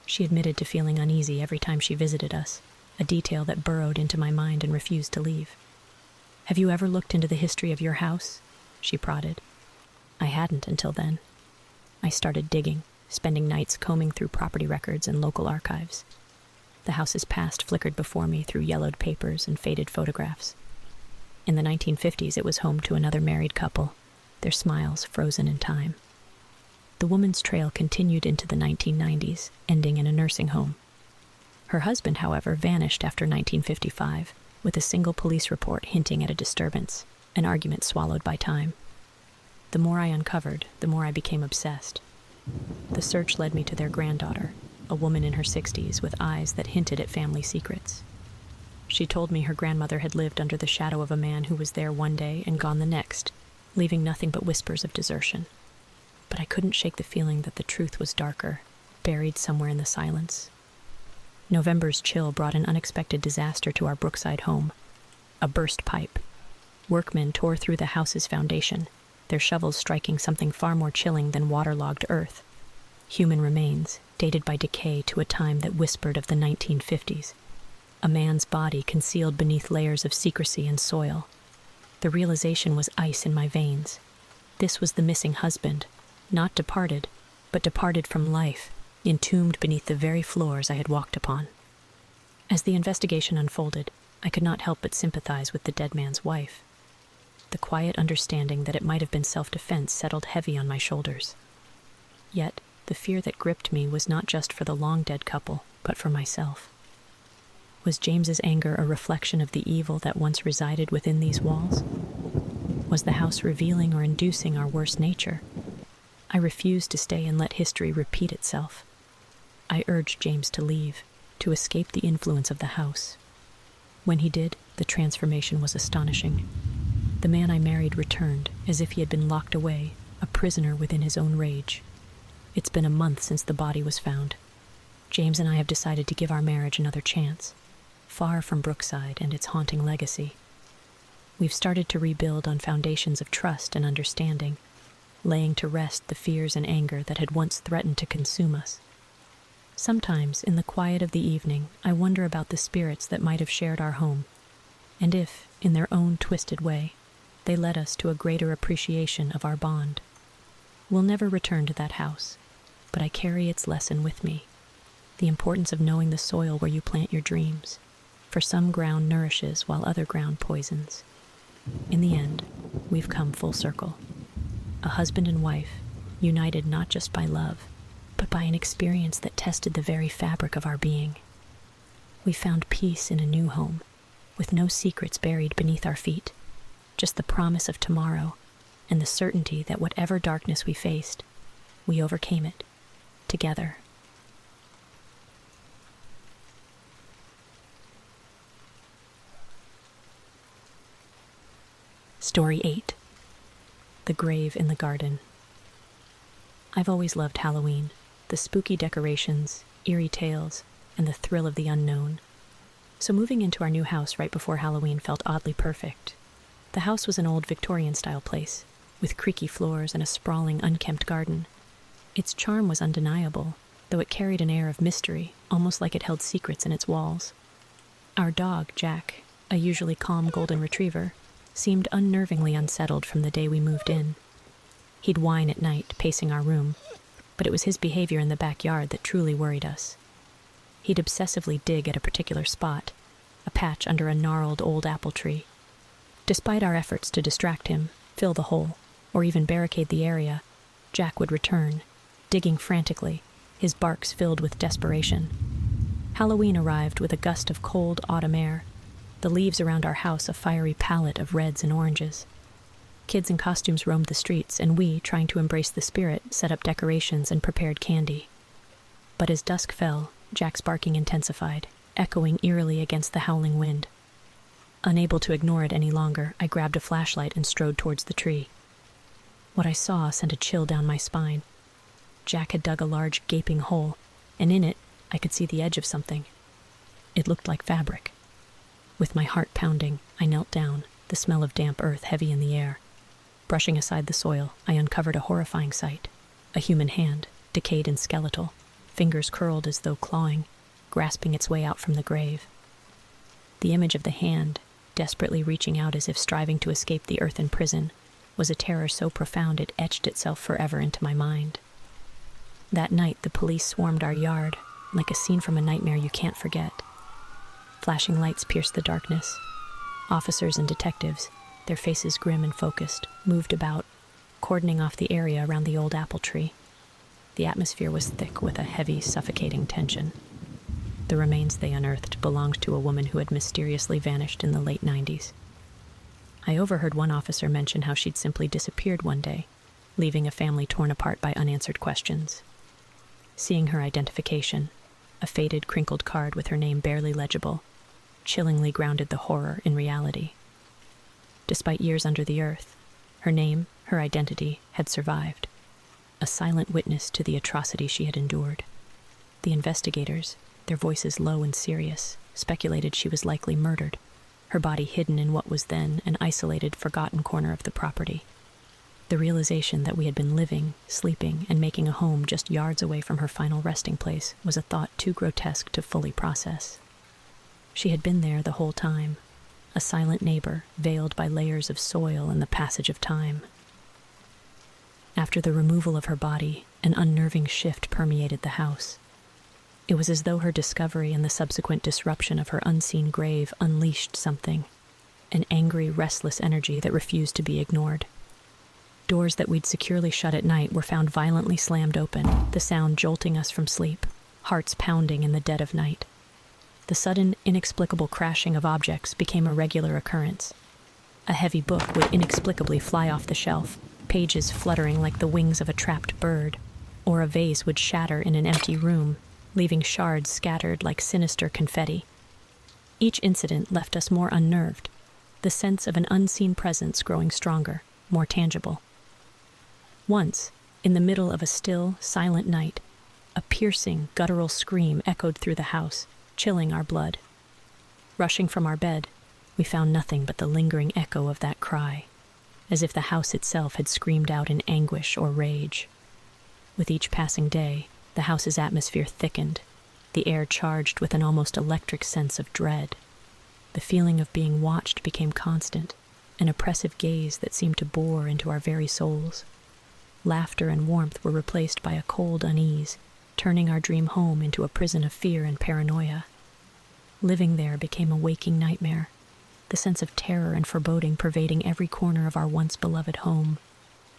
S2: She admitted to feeling uneasy every time she visited us, a detail that burrowed into my mind and refused to leave. "Have you ever looked into the history of your house?" she prodded. I hadn't until then. I started digging, spending nights combing through property records and local archives. The house's past flickered before me through yellowed papers and faded photographs. In the 1950s, it was home to another married couple, their smiles frozen in time. The woman's trail continued into the 1990s, ending in a nursing home. Her husband, however, vanished after 1955, with a single police report hinting at a disturbance, an argument swallowed by time. The more I uncovered, the more I became obsessed. The search led me to their granddaughter, a woman in her 60s with eyes that hinted at family secrets. She told me her grandmother had lived under the shadow of a man who was there one day and gone the next, leaving nothing but whispers of desertion. But I couldn't shake the feeling that the truth was darker, buried somewhere in the silence. November's chill brought an unexpected disaster to our Brookside home. A burst pipe. Workmen tore through the house's foundation, their shovels striking something far more chilling than waterlogged earth. Human remains, dated by decay to a time that whispered of the 1950s. A man's body concealed beneath layers of secrecy and soil. The realization was ice in my veins. This was the missing husband, not departed, but departed from life, entombed beneath the very floors I had walked upon. As the investigation unfolded, I could not help but sympathize with the dead man's wife. The quiet understanding that it might have been self-defense settled heavy on my shoulders. Yet, the fear that gripped me was not just for the long-dead couple, but for myself. Was James's anger a reflection of the evil that once resided within these walls? Was the house revealing or inducing our worst nature? I refused to stay and let history repeat itself. I urged James to leave, to escape the influence of the house. When he did, the transformation was astonishing. The man I married returned, as if he had been locked away, a prisoner within his own rage. It's been a month since the body was found. James and I have decided to give our marriage another chance, far from Brookside and its haunting legacy. We've started to rebuild on foundations of trust and understanding, laying to rest the fears and anger that had once threatened to consume us. Sometimes, in the quiet of the evening, I wonder about the spirits that might have shared our home, and if, in their own twisted way, they led us to a greater appreciation of our bond. We'll never return to that house, but I carry its lesson with me, the importance of knowing the soil where you plant your dreams, for some ground nourishes while other ground poisons. In the end, we've come full circle. A husband and wife, united not just by love, but by an experience that tested the very fabric of our being. We found peace in a new home, with no secrets buried beneath our feet, just the promise of tomorrow and the certainty that whatever darkness we faced, we overcame it, together. Story 8. The Grave in the Garden. I've always loved Halloween, the spooky decorations, eerie tales, and the thrill of the unknown. So moving into our new house right before Halloween felt oddly perfect. The house was an old Victorian-style place, with creaky floors and a sprawling, unkempt garden. Its charm was undeniable, though it carried an air of mystery, almost like it held secrets in its walls. Our dog, Jack, a usually calm golden retriever, seemed unnervingly unsettled from the day we moved in. He'd whine at night, pacing our room, but it was his behavior in the backyard that truly worried us. He'd obsessively dig at a particular spot, a patch under a gnarled old apple tree. Despite our efforts to distract him, fill the hole, or even barricade the area, Jack would return, digging frantically, his barks filled with desperation. Halloween arrived with a gust of cold autumn air, the leaves around our house a fiery palette of reds and oranges. Kids in costumes roamed the streets, and we, trying to embrace the spirit, set up decorations and prepared candy. But as dusk fell, Jack's barking intensified, echoing eerily against the howling wind. Unable to ignore it any longer, I grabbed a flashlight and strode towards the tree. What I saw sent a chill down my spine. Jack had dug a large, gaping hole, and in it, I could see the edge of something. It looked like fabric. With my heart pounding, I knelt down, the smell of damp earth heavy in the air. Brushing aside the soil, I uncovered a horrifying sight. A human hand, decayed and skeletal, fingers curled as though clawing, grasping its way out from the grave. The image of the hand, desperately reaching out as if striving to escape the earthen prison, was a terror so profound it etched itself forever into my mind. That night, the police swarmed our yard, like a scene from a nightmare you can't forget. Flashing lights pierced the darkness. Officers and detectives, their faces grim and focused, moved about, cordoning off the area around the old apple tree. The atmosphere was thick with a heavy, suffocating tension. The remains they unearthed belonged to a woman who had mysteriously vanished in the late 90s. I overheard one officer mention how she'd simply disappeared one day, leaving a family torn apart by unanswered questions. Seeing her identification, a faded, crinkled card with her name barely legible, chillingly grounded the horror in reality. Despite years under the earth, her name, her identity, had survived, a silent witness to the atrocity she had endured. The investigators, their voices low and serious, speculated she was likely murdered, her body hidden in what was then an isolated, forgotten corner of the property. The realization that we had been living, sleeping, and making a home just yards away from her final resting place was a thought too grotesque to fully process. She had been there the whole time, a silent neighbor, veiled by layers of soil and the passage of time. After the removal of her body, an unnerving shift permeated the house. It was as though her discovery and the subsequent disruption of her unseen grave unleashed something, an angry, restless energy that refused to be ignored. Doors that we'd securely shut at night were found violently slammed open, the sound jolting us from sleep, hearts pounding in the dead of night. The sudden, inexplicable crashing of objects became a regular occurrence. A heavy book would inexplicably fly off the shelf, pages fluttering like the wings of a trapped bird, or a vase would shatter in an empty room, leaving shards scattered like sinister confetti. Each incident left us more unnerved, the sense of an unseen presence growing stronger, more tangible. Once, in the middle of a still, silent night, a piercing, guttural scream echoed through the house, chilling our blood. Rushing from our bed, we found nothing but the lingering echo of that cry, as if the house itself had screamed out in anguish or rage. With each passing day, the house's atmosphere thickened, the air charged with an almost electric sense of dread. The feeling of being watched became constant, an oppressive gaze that seemed to bore into our very souls. Laughter and warmth were replaced by a cold unease, turning our dream home into a prison of fear and paranoia. Living there became a waking nightmare, the sense of terror and foreboding pervading every corner of our once beloved home,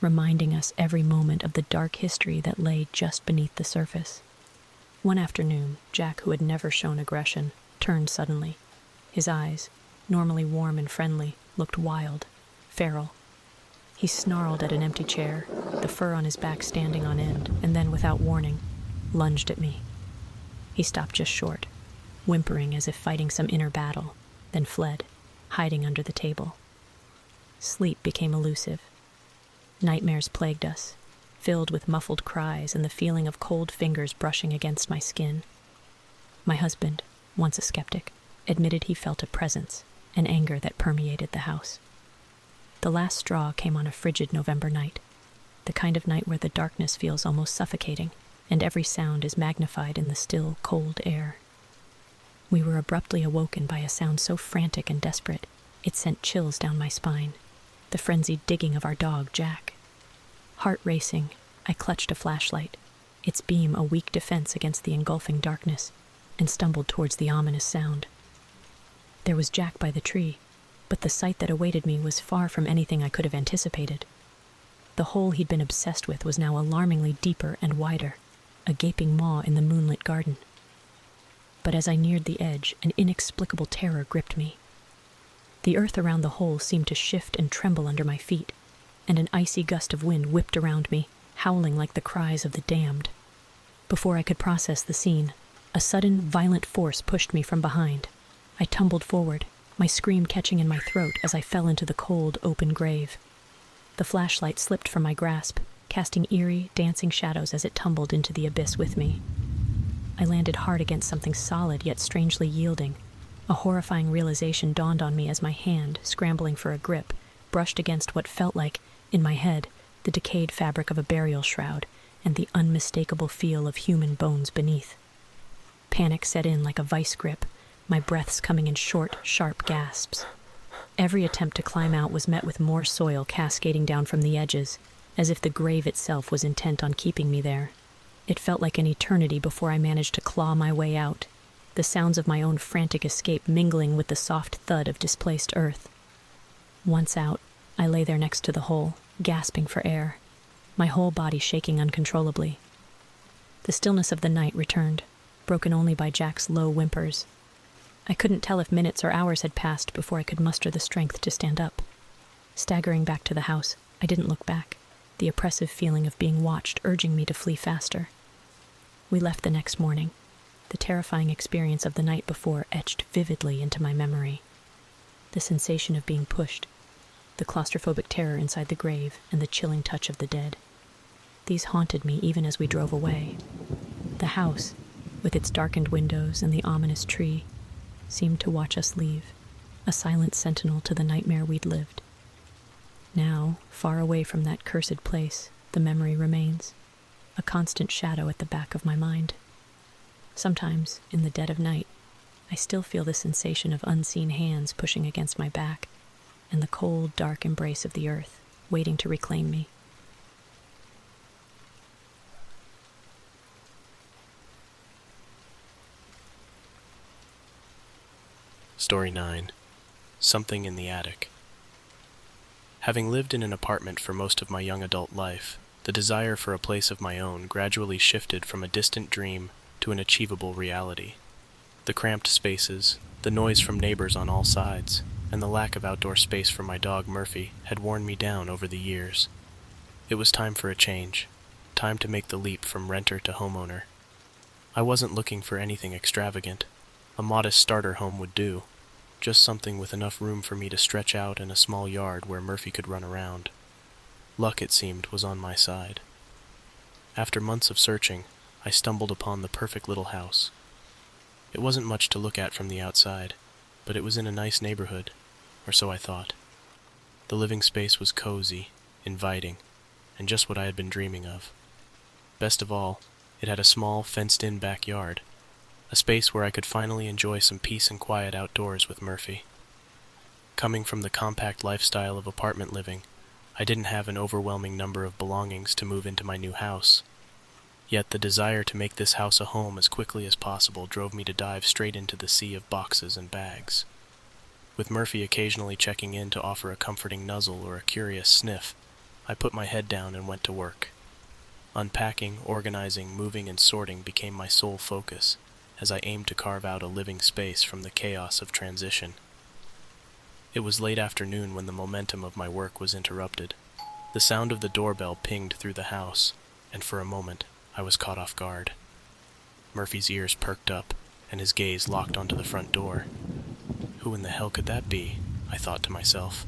S2: reminding us every moment of the dark history that lay just beneath the surface. One afternoon, Jack, who had never shown aggression, turned suddenly. His eyes, normally warm and friendly, looked wild, feral. He snarled at an empty chair, the fur on his back standing on end, and then, without warning, lunged at me. He stopped just short, whimpering as if fighting some inner battle, then fled, hiding under the table. Sleep became elusive. Nightmares plagued us, filled with muffled cries and the feeling of cold fingers brushing against my skin. My husband, once a skeptic, admitted he felt a presence, an anger that permeated the house. The last straw came on a frigid November night, the kind of night where the darkness feels almost suffocating, and every sound is magnified in the still, cold air. We were abruptly awoken by a sound so frantic and desperate, it sent chills down my spine, the frenzied digging of our dog, Jack. Heart racing, I clutched a flashlight, its beam a weak defense against the engulfing darkness, and stumbled towards the ominous sound. There was Jack by the tree, but the sight that awaited me was far from anything I could have anticipated. The hole he'd been obsessed with was now alarmingly deeper and wider, a gaping maw in the moonlit garden. But as I neared the edge, an inexplicable terror gripped me. The earth around the hole seemed to shift and tremble under my feet, and an icy gust of wind whipped around me, howling like the cries of the damned. Before I could process the scene, a sudden, violent force pushed me from behind. I tumbled forward, my scream catching in my throat as I fell into the cold, open grave. The flashlight slipped from my grasp, casting eerie, dancing shadows as it tumbled into the abyss with me. I landed hard against something solid yet strangely yielding. A horrifying realization dawned on me as my hand, scrambling for a grip, brushed against what felt like, in my head, the decayed fabric of a burial shroud and the unmistakable feel of human bones beneath. Panic set in like a vice grip, my breaths coming in short, sharp gasps. Every attempt to climb out was met with more soil cascading down from the edges, as if the grave itself was intent on keeping me there. It felt like an eternity before I managed to claw my way out, the sounds of my own frantic escape mingling with the soft thud of displaced earth. Once out, I lay there next to the hole, gasping for air, my whole body shaking uncontrollably. The stillness of the night returned, broken only by Jack's low whimpers. I couldn't tell if minutes or hours had passed before I could muster the strength to stand up. Staggering back to the house, I didn't look back, the oppressive feeling of being watched urging me to flee faster. We left the next morning, the terrifying experience of the night before etched vividly into my memory. The sensation of being pushed, the claustrophobic terror inside the grave, and the chilling touch of the dead. These haunted me even as we drove away. The house, with its darkened windows and the ominous tree, seemed to watch us leave, a silent sentinel to the nightmare we'd lived. Now, far away from that cursed place, the memory remains, a constant shadow at the back of my mind. Sometimes, in the dead of night, I still feel the sensation of unseen hands pushing against my back, and the cold, dark embrace of the earth, waiting to reclaim me.
S1: Story 9. Something in the Attic. Having lived in an apartment for most of my young adult life, the desire for a place of my own gradually shifted from a distant dream to an achievable reality. The cramped spaces, the noise from neighbors on all sides, and the lack of outdoor space for my dog Murphy had worn me down over the years. It was time for a change, time to make the leap from renter to homeowner. I wasn't looking for anything extravagant. A modest starter home would do, just something with enough room for me to stretch out and a small yard where Murphy could run around. Luck, it seemed, was on my side. After months of searching, I stumbled upon the perfect little house. It wasn't much to look at from the outside, but it was in a nice neighborhood, or so I thought. The living space was cozy, inviting, and just what I had been dreaming of. Best of all, it had a small, fenced-in backyard, a space where I could finally enjoy some peace and quiet outdoors with Murphy. Coming from the compact lifestyle of apartment living, I didn't have an overwhelming number of belongings to move into my new house. Yet the desire to make this house a home as quickly as possible drove me to dive straight into the sea of boxes and bags. With Murphy occasionally checking in to offer a comforting nuzzle or a curious sniff, I put my head down and went to work. Unpacking, organizing, moving, and sorting became my sole focus, as I aimed to carve out a living space from the chaos of transition. It was late afternoon when the momentum of my work was interrupted. The sound of the doorbell pinged through the house, and for a moment I was caught off guard. Murphy's ears perked up, and his gaze locked onto the front door. Who in the hell could that be? I thought to myself.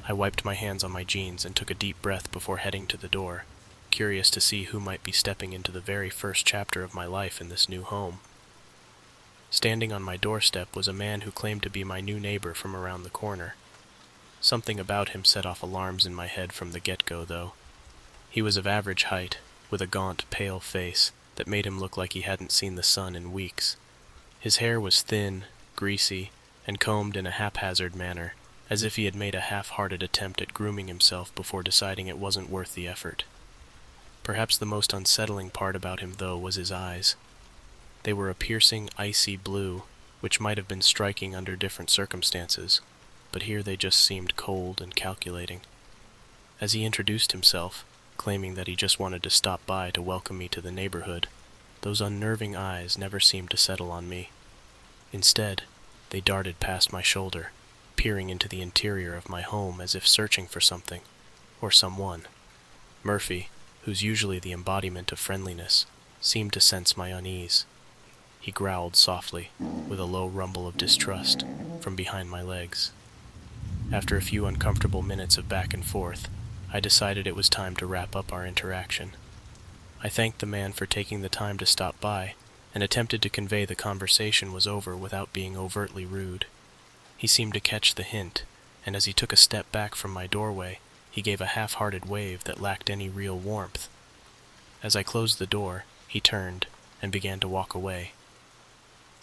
S1: I wiped my hands on my jeans and took a deep breath before heading to the door, curious to see who might be stepping into the very first chapter of my life in this new home. Standing on my doorstep was a man who claimed to be my new neighbor from around the corner. Something about him set off alarms in my head from the get-go, though. He was of average height, with a gaunt, pale face that made him look like he hadn't seen the sun in weeks. His hair was thin, greasy, and combed in a haphazard manner, as if he had made a half-hearted attempt at grooming himself before deciding it wasn't worth the effort. Perhaps the most unsettling part about him, though, was his eyes. They were a piercing, icy blue, which might have been striking under different circumstances, but here they just seemed cold and calculating. As he introduced himself, claiming that he just wanted to stop by to welcome me to the neighborhood, those unnerving eyes never seemed to settle on me. Instead, they darted past my shoulder, peering into the interior of my home as if searching for something, or someone. Murphy, who's usually the embodiment of friendliness, seemed to sense my unease. He growled softly, with a low rumble of distrust, from behind my legs. After a few uncomfortable minutes of back and forth, I decided it was time to wrap up our interaction. I thanked the man for taking the time to stop by, and attempted to convey the conversation was over without being overtly rude. He seemed to catch the hint, and as he took a step back from my doorway, he gave a half-hearted wave that lacked any real warmth. As I closed the door, he turned and began to walk away.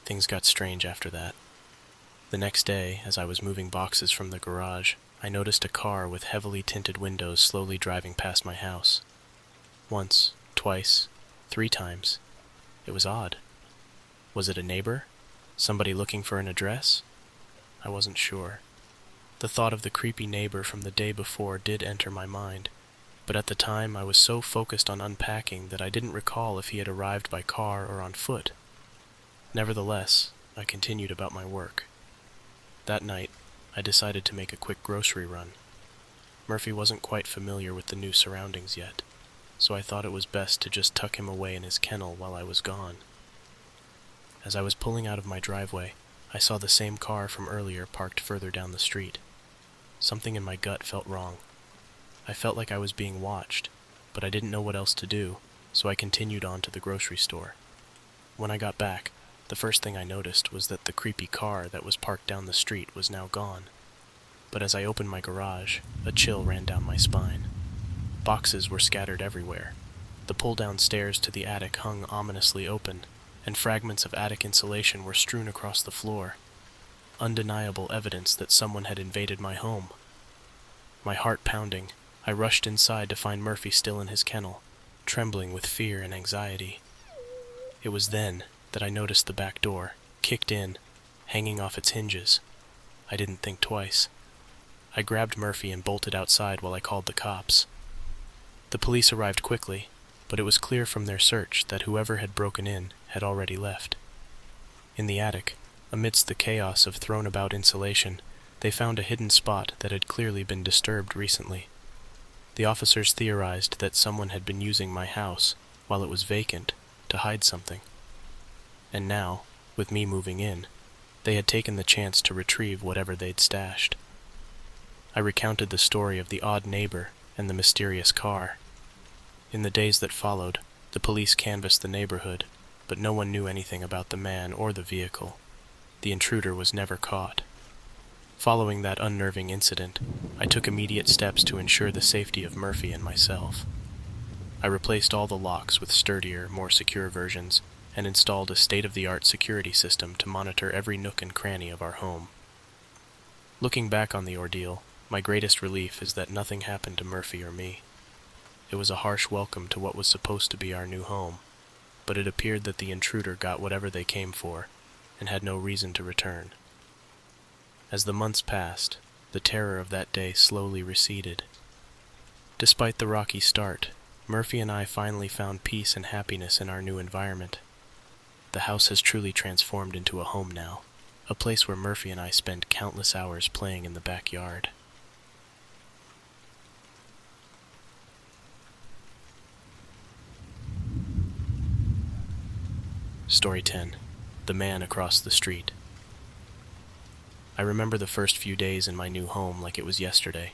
S1: Things got strange after that. The next day, as I was moving boxes from the garage, I noticed a car with heavily tinted windows slowly driving past my house. Once, twice, 3 times. It was odd. Was it a neighbor? Somebody looking for an address? I wasn't sure. The thought of the creepy neighbor from the day before did enter my mind, but at the time I was so focused on unpacking that I didn't recall if he had arrived by car or on foot. Nevertheless, I continued about my work. That night, I decided to make a quick grocery run. Murphy wasn't quite familiar with the new surroundings yet, so I thought it was best to just tuck him away in his kennel while I was gone. As I was pulling out of my driveway, I saw the same car from earlier parked further down the street. Something in my gut felt wrong. I felt like I was being watched, but I didn't know what else to do, so I continued on to the grocery store. When I got back, the first thing I noticed was that the creepy car that was parked down the street was now gone. But as I opened my garage, a chill ran down my spine. Boxes were scattered everywhere. The pull-down stairs to the attic hung ominously open, and fragments of attic insulation were strewn across the floor. Undeniable evidence that someone had invaded my home. My heart pounding, I rushed inside to find Murphy still in his kennel, trembling with fear and anxiety. It was then that I noticed the back door, kicked in, hanging off its hinges. I didn't think twice. I grabbed Murphy and bolted outside while I called the cops. The police arrived quickly, but it was clear from their search that whoever had broken in had already left. In the attic, amidst the chaos of thrown-about insulation, they found a hidden spot that had clearly been disturbed recently. The officers theorized that someone had been using my house, while it was vacant, to hide something. And now, with me moving in, they had taken the chance to retrieve whatever they'd stashed. I recounted the story of the odd neighbor and the mysterious car. In the days that followed, the police canvassed the neighborhood, but no one knew anything about the man or the vehicle. The intruder was never caught. Following that unnerving incident, I took immediate steps to ensure the safety of Murphy and myself. I replaced all the locks with sturdier, more secure versions, and installed a state-of-the-art security system to monitor every nook and cranny of our home. Looking back on the ordeal, my greatest relief is that nothing happened to Murphy or me. It was a harsh welcome to what was supposed to be our new home, but it appeared that the intruder got whatever they came for, and had no reason to return. As the months passed, the terror of that day slowly receded. Despite the rocky start, Murphy and I finally found peace and happiness in our new environment. The house has truly transformed into a home now, a place where Murphy and I spend countless hours playing in the backyard. Story 10. The Man Across the Street. I remember the first few days in my new home like it was yesterday.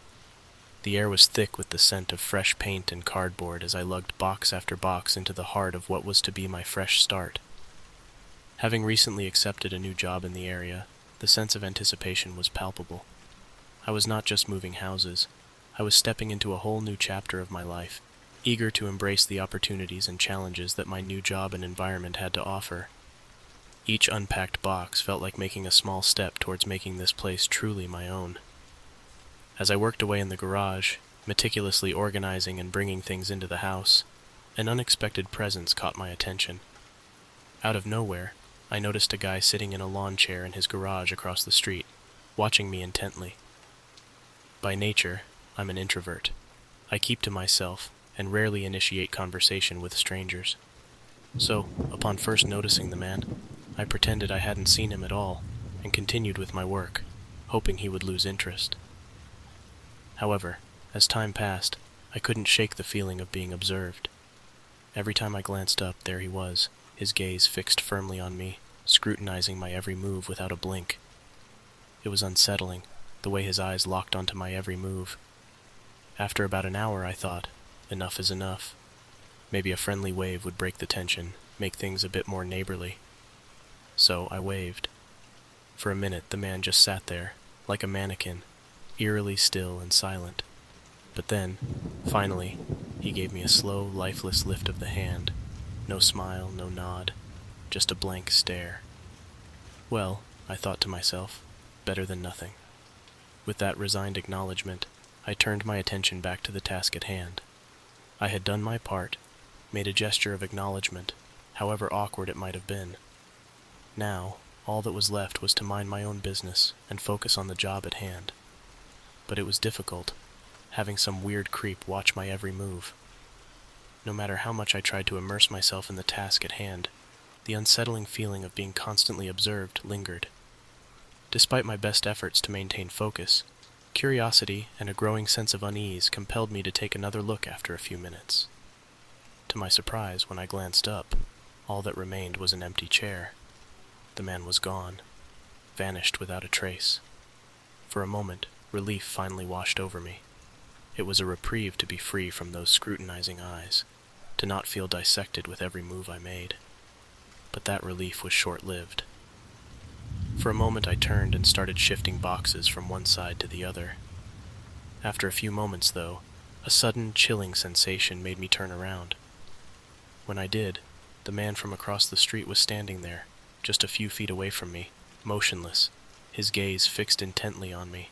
S1: The air was thick with the scent of fresh paint and cardboard as I lugged box after box into the heart of what was to be my fresh start. Having recently accepted a new job in the area, the sense of anticipation was palpable. I was not just moving houses. I was stepping into a whole new chapter of my life, eager to embrace the opportunities and challenges that my new job and environment had to offer. Each unpacked box felt like making a small step towards making this place truly my own. As I worked away in the garage, meticulously organizing and bringing things into the house, an unexpected presence caught my attention. Out of nowhere, I noticed a guy sitting in a lawn chair in his garage across the street, watching me intently. By nature, I'm an introvert. I keep to myself and rarely initiate conversation with strangers. So, upon first noticing the man, I pretended I hadn't seen him at all and continued with my work, hoping he would lose interest. However, as time passed, I couldn't shake the feeling of being observed. Every time I glanced up, there he was, his gaze fixed firmly on me, scrutinizing my every move without a blink. It was unsettling, the way his eyes locked onto my every move. After about an hour, I thought, enough is enough. Maybe a friendly wave would break the tension, make things a bit more neighborly. So I waved. For a minute, the man just sat there, like a mannequin, eerily still and silent. But then, finally, he gave me a slow, lifeless lift of the hand. No smile, no nod, just a blank stare. Well, I thought to myself, better than nothing. With that resigned acknowledgement, I turned my attention back to the task at hand. I had done my part, made a gesture of acknowledgement, however awkward it might have been. Now, all that was left was to mind my own business and focus on the job at hand. But it was difficult, having some weird creep watch my every move. No matter how much I tried to immerse myself in the task at hand, the unsettling feeling of being constantly observed lingered. Despite my best efforts to maintain focus, curiosity and a growing sense of unease compelled me to take another look after a few minutes. To my surprise, when I glanced up, all that remained was an empty chair. The man was gone, vanished without a trace. For a moment, relief finally washed over me. It was a reprieve to be free from those scrutinizing eyes, to not feel dissected with every move I made. But that relief was short-lived. For a moment I turned and started shifting boxes from one side to the other. After a few moments, though, a sudden chilling sensation made me turn around. When I did, the man from across the street was standing there, just a few feet away from me, motionless, his gaze fixed intently on me.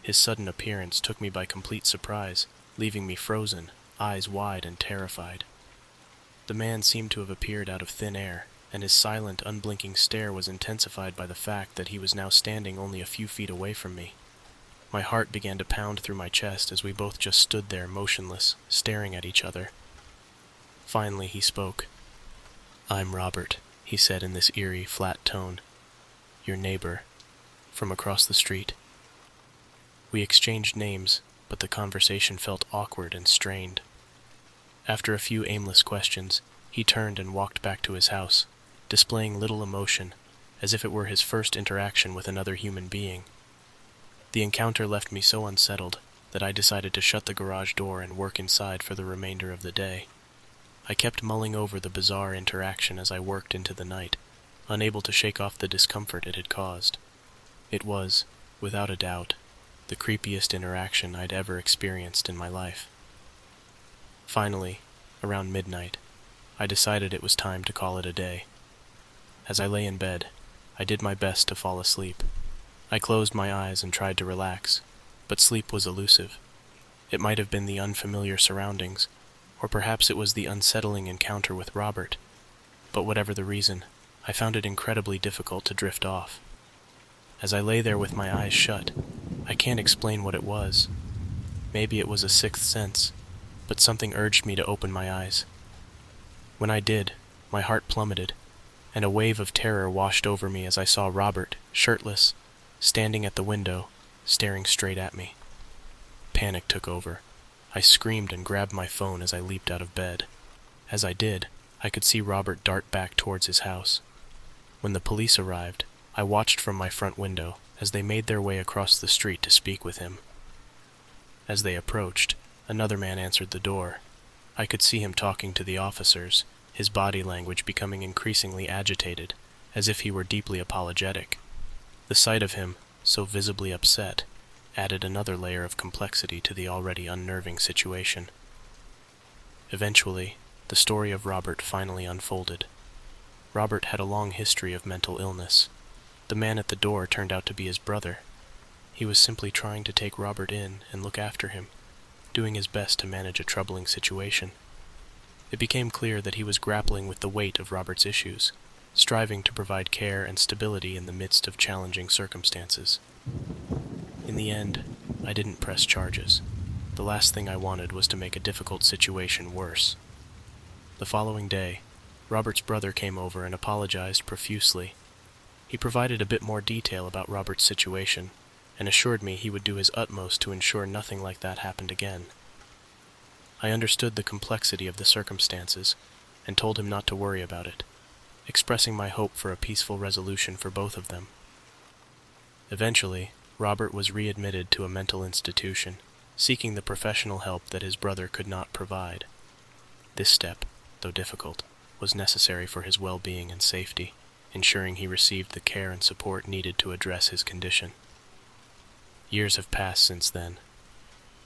S1: His sudden appearance took me by complete surprise, leaving me frozen, eyes wide and terrified. The man seemed to have appeared out of thin air, and his silent, unblinking stare was intensified by the fact that he was now standing only a few feet away from me. My heart began to pound through my chest as we both just stood there motionless, staring at each other. Finally, he spoke. "I'm Robert," he said in this eerie, flat tone. "Your neighbor, from across the street." We exchanged names, but the conversation felt awkward and strained. After a few aimless questions, he turned and walked back to his house, displaying little emotion, as if it were his first interaction with another human being. The encounter left me so unsettled that I decided to shut the garage door and work inside for the remainder of the day. I kept mulling over the bizarre interaction as I worked into the night, unable to shake off the discomfort it had caused. It was, without a doubt, the creepiest interaction I'd ever experienced in my life. Finally, around midnight, I decided it was time to call it a day. As I lay in bed, I did my best to fall asleep. I closed my eyes and tried to relax, but sleep was elusive. It might have been the unfamiliar surroundings, or perhaps it was the unsettling encounter with Robert. But whatever the reason, I found it incredibly difficult to drift off. As I lay there with my eyes shut, I can't explain what it was. Maybe it was a sixth sense, but something urged me to open my eyes. When I did, my heart plummeted, and a wave of terror washed over me as I saw Robert, shirtless, standing at the window, staring straight at me. Panic took over. I screamed and grabbed my phone as I leaped out of bed. As I did, I could see Robert dart back towards his house. When the police arrived, I watched from my front window as they made their way across the street to speak with him. As they approached, another man answered the door. I could see him talking to the officers, his body language becoming increasingly agitated, as if he were deeply apologetic. The sight of him, so visibly upset, added another layer of complexity to the already unnerving situation. Eventually, the story of Robert finally unfolded. Robert had a long history of mental illness. The man at the door turned out to be his brother. He was simply trying to take Robert in and look after him, doing his best to manage a troubling situation. It became clear that he was grappling with the weight of Robert's issues, striving to provide care and stability in the midst of challenging circumstances. In the end, I didn't press charges. The last thing I wanted was to make a difficult situation worse. The following day, Robert's brother came over and apologized profusely. He provided a bit more detail about Robert's situation and assured me he would do his utmost to ensure nothing like that happened again. I understood the complexity of the circumstances and told him not to worry about it, expressing my hope for a peaceful resolution for both of them. Eventually, Robert was readmitted to a mental institution, seeking the professional help that his brother could not provide. This step, though difficult, was necessary for his well-being and safety, ensuring he received the care and support needed to address his condition. Years have passed since then.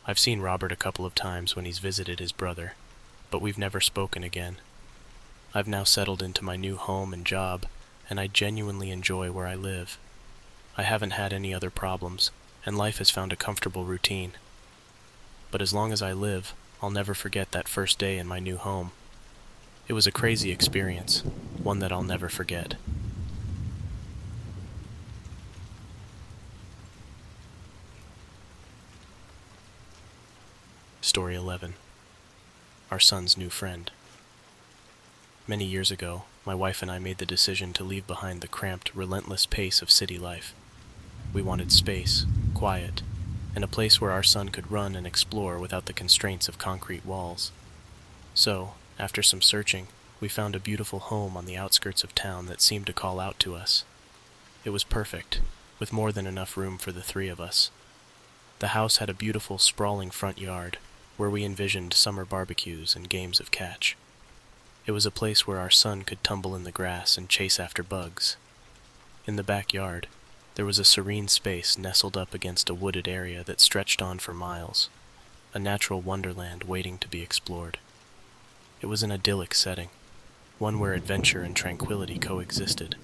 S1: I've seen Robert a couple of times when he's visited his brother, but we've never spoken again. I've now settled into my new home and job, and I genuinely enjoy where I live. I haven't had any other problems, and life has found a comfortable routine. But as long as I live, I'll never forget that first day in my new home. It was a crazy experience, one that I'll never forget. Story 11. Our son's new friend. Many years ago, my wife and I made the decision to leave behind the cramped, relentless pace of city life. We wanted space, quiet, and a place where our son could run and explore without the constraints of concrete walls. So, after some searching, we found a beautiful home on the outskirts of town that seemed to call out to us. It was perfect, with more than enough room for the three of us. The house had a beautiful, sprawling front yard, where we envisioned summer barbecues and games of catch. It was a place where our son could tumble in the grass and chase after bugs. In the backyard, there was a serene space nestled up against a wooded area that stretched on for miles, a natural wonderland waiting to be explored. It was an idyllic setting, one where adventure and tranquility coexisted,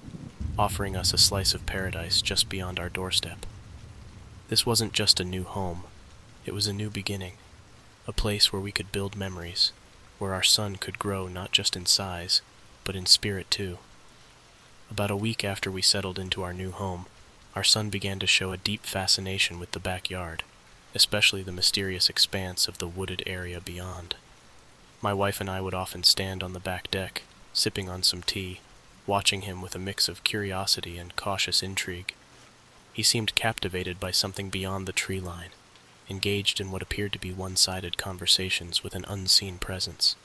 S1: offering us a slice of paradise just beyond our doorstep. This wasn't just a new home, it was a new beginning, a place where we could build memories, where our son could grow not just in size, but in spirit too. About a week after we settled into our new home, our son began to show a deep fascination with the backyard, especially the mysterious expanse of the wooded area beyond. My wife and I would often stand on the back deck, sipping on some tea, watching him with a mix of curiosity and cautious intrigue. He seemed captivated by something beyond the tree line, engaged in what appeared to be one-sided conversations with an unseen presence.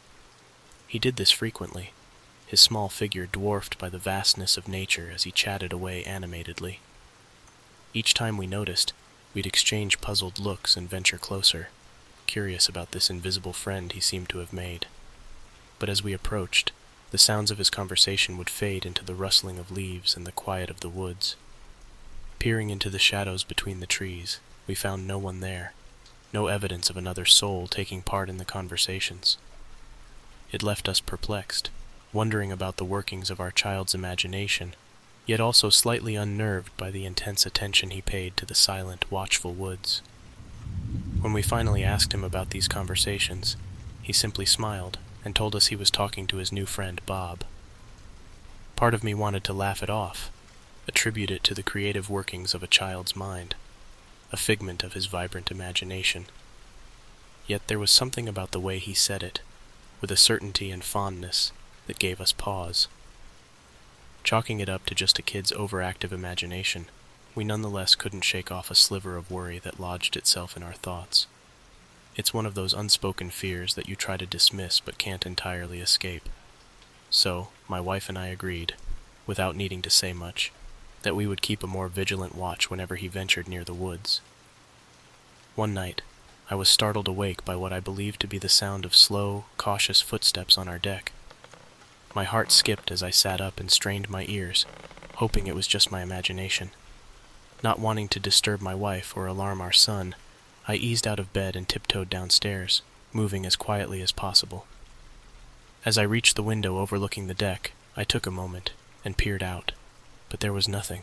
S1: He did this frequently, his small figure dwarfed by the vastness of nature as he chatted away animatedly. Each time we noticed, we'd exchange puzzled looks and venture closer, curious about this invisible friend he seemed to have made. But as we approached, the sounds of his conversation would fade into the rustling of leaves and the quiet of the woods. Peering into the shadows between the trees, we found no one there, no evidence of another soul taking part in the conversations. It left us perplexed, wondering about the workings of our child's imagination, yet also slightly unnerved by the intense attention he paid to the silent, watchful woods. When we finally asked him about these conversations, he simply smiled and told us he was talking to his new friend Bob. Part of me wanted to laugh it off, attribute it to the creative workings of a child's mind, a figment of his vibrant imagination. Yet there was something about the way he said it, with a certainty and fondness, that gave us pause. Chalking it up to just a kid's overactive imagination, we nonetheless couldn't shake off a sliver of worry that lodged itself in our thoughts. It's one of those unspoken fears that you try to dismiss but can't entirely escape. So, my wife and I agreed, without needing to say much, that we would keep a more vigilant watch whenever he ventured near the woods. One night, I was startled awake by what I believed to be the sound of slow, cautious footsteps on our deck. My heart skipped as I sat up and strained my ears, hoping it was just my imagination. Not wanting to disturb my wife or alarm our son, I eased out of bed and tiptoed downstairs, moving as quietly as possible. As I reached the window overlooking the deck, I took a moment and peered out, but there was nothing,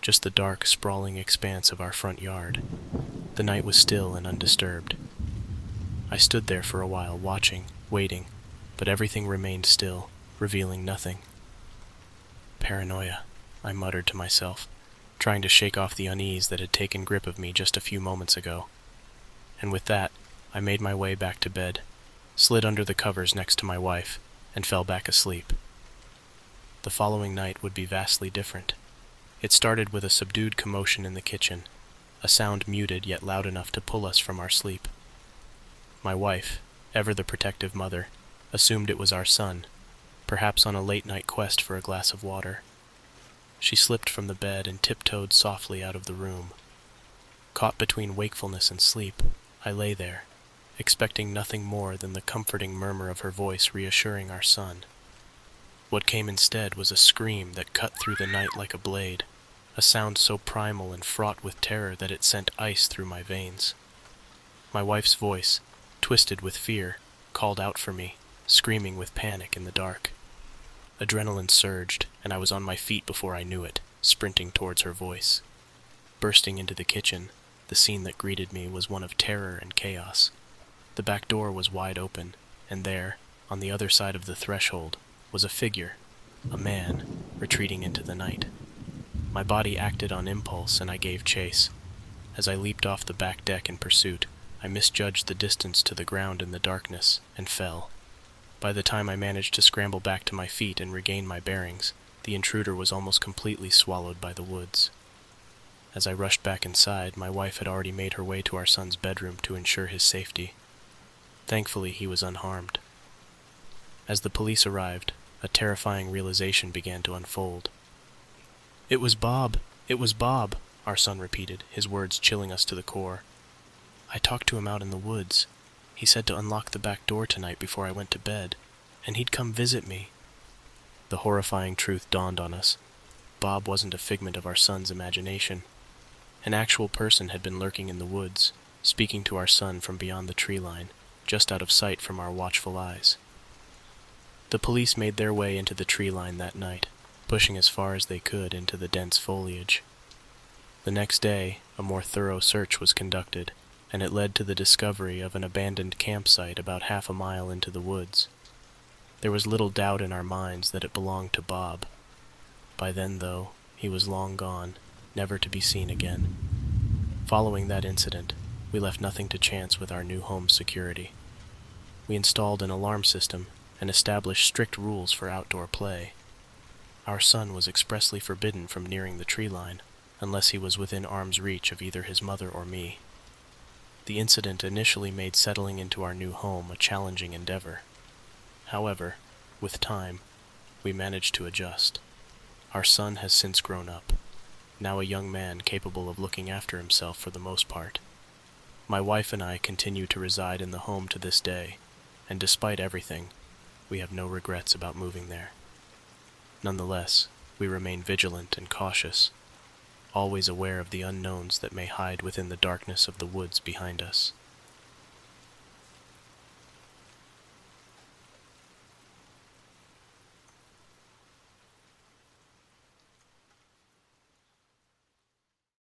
S1: just the dark, sprawling expanse of our front yard. The night was still and undisturbed. I stood there for a while, watching, waiting, but everything remained still, revealing nothing. Paranoia, I muttered to myself, trying to shake off the unease that had taken grip of me just a few moments ago. And with that, I made my way back to bed, slid under the covers next to my wife, and fell back asleep. The following night would be vastly different. It started with a subdued commotion in the kitchen, a sound muted yet loud enough to pull us from our sleep. My wife, ever the protective mother, assumed it was our son, perhaps on a late-night quest for a glass of water. She slipped from the bed and tiptoed softly out of the room. Caught between wakefulness and sleep, I lay there, expecting nothing more than the comforting murmur of her voice reassuring our son. What came instead was a scream that cut through the night like a blade, a sound so primal and fraught with terror that it sent ice through my veins. My wife's voice, twisted with fear, called out for me, screaming with panic in the dark. Adrenaline surged, and I was on my feet before I knew it, sprinting towards her voice. Bursting into the kitchen, the scene that greeted me was one of terror and chaos. The back door was wide open, and there, on the other side of the threshold, was a figure, a man, retreating into the night. My body acted on impulse, and I gave chase. As I leaped off the back deck in pursuit, I misjudged the distance to the ground in the darkness, and fell. By the time I managed to scramble back to my feet and regain my bearings, the intruder was almost completely swallowed by the woods. As I rushed back inside, my wife had already made her way to our son's bedroom to ensure his safety. Thankfully, he was unharmed. As the police arrived, a terrifying realization began to unfold. "It was Bob! It was Bob!" our son repeated, his words chilling us to the core. "I talked to him out in the woods. He said to unlock the back door tonight before I went to bed, and he'd come visit me." The horrifying truth dawned on us. Bob wasn't a figment of our son's imagination. An actual person had been lurking in the woods, speaking to our son from beyond the tree line, just out of sight from our watchful eyes. The police made their way into the tree line that night, pushing as far as they could into the dense foliage. The next day, a more thorough search was conducted, and it led to the discovery of an abandoned campsite about half a mile into the woods. There was little doubt in our minds that it belonged to Bob. By then, though, he was long gone, never to be seen again. Following that incident, we left nothing to chance with our new home's security. We installed an alarm system and established strict rules for outdoor play. Our son was expressly forbidden from nearing the tree line unless he was within arm's reach of either his mother or me. The incident initially made settling into our new home a challenging endeavor. However, with time, we managed to adjust. Our son has since grown up, now a young man capable of looking after himself for the most part. My wife and I continue to reside in the home to this day, and despite everything, we have no regrets about moving there. Nonetheless, we remain vigilant and cautious, always aware of the unknowns that may hide within the darkness of the woods behind us.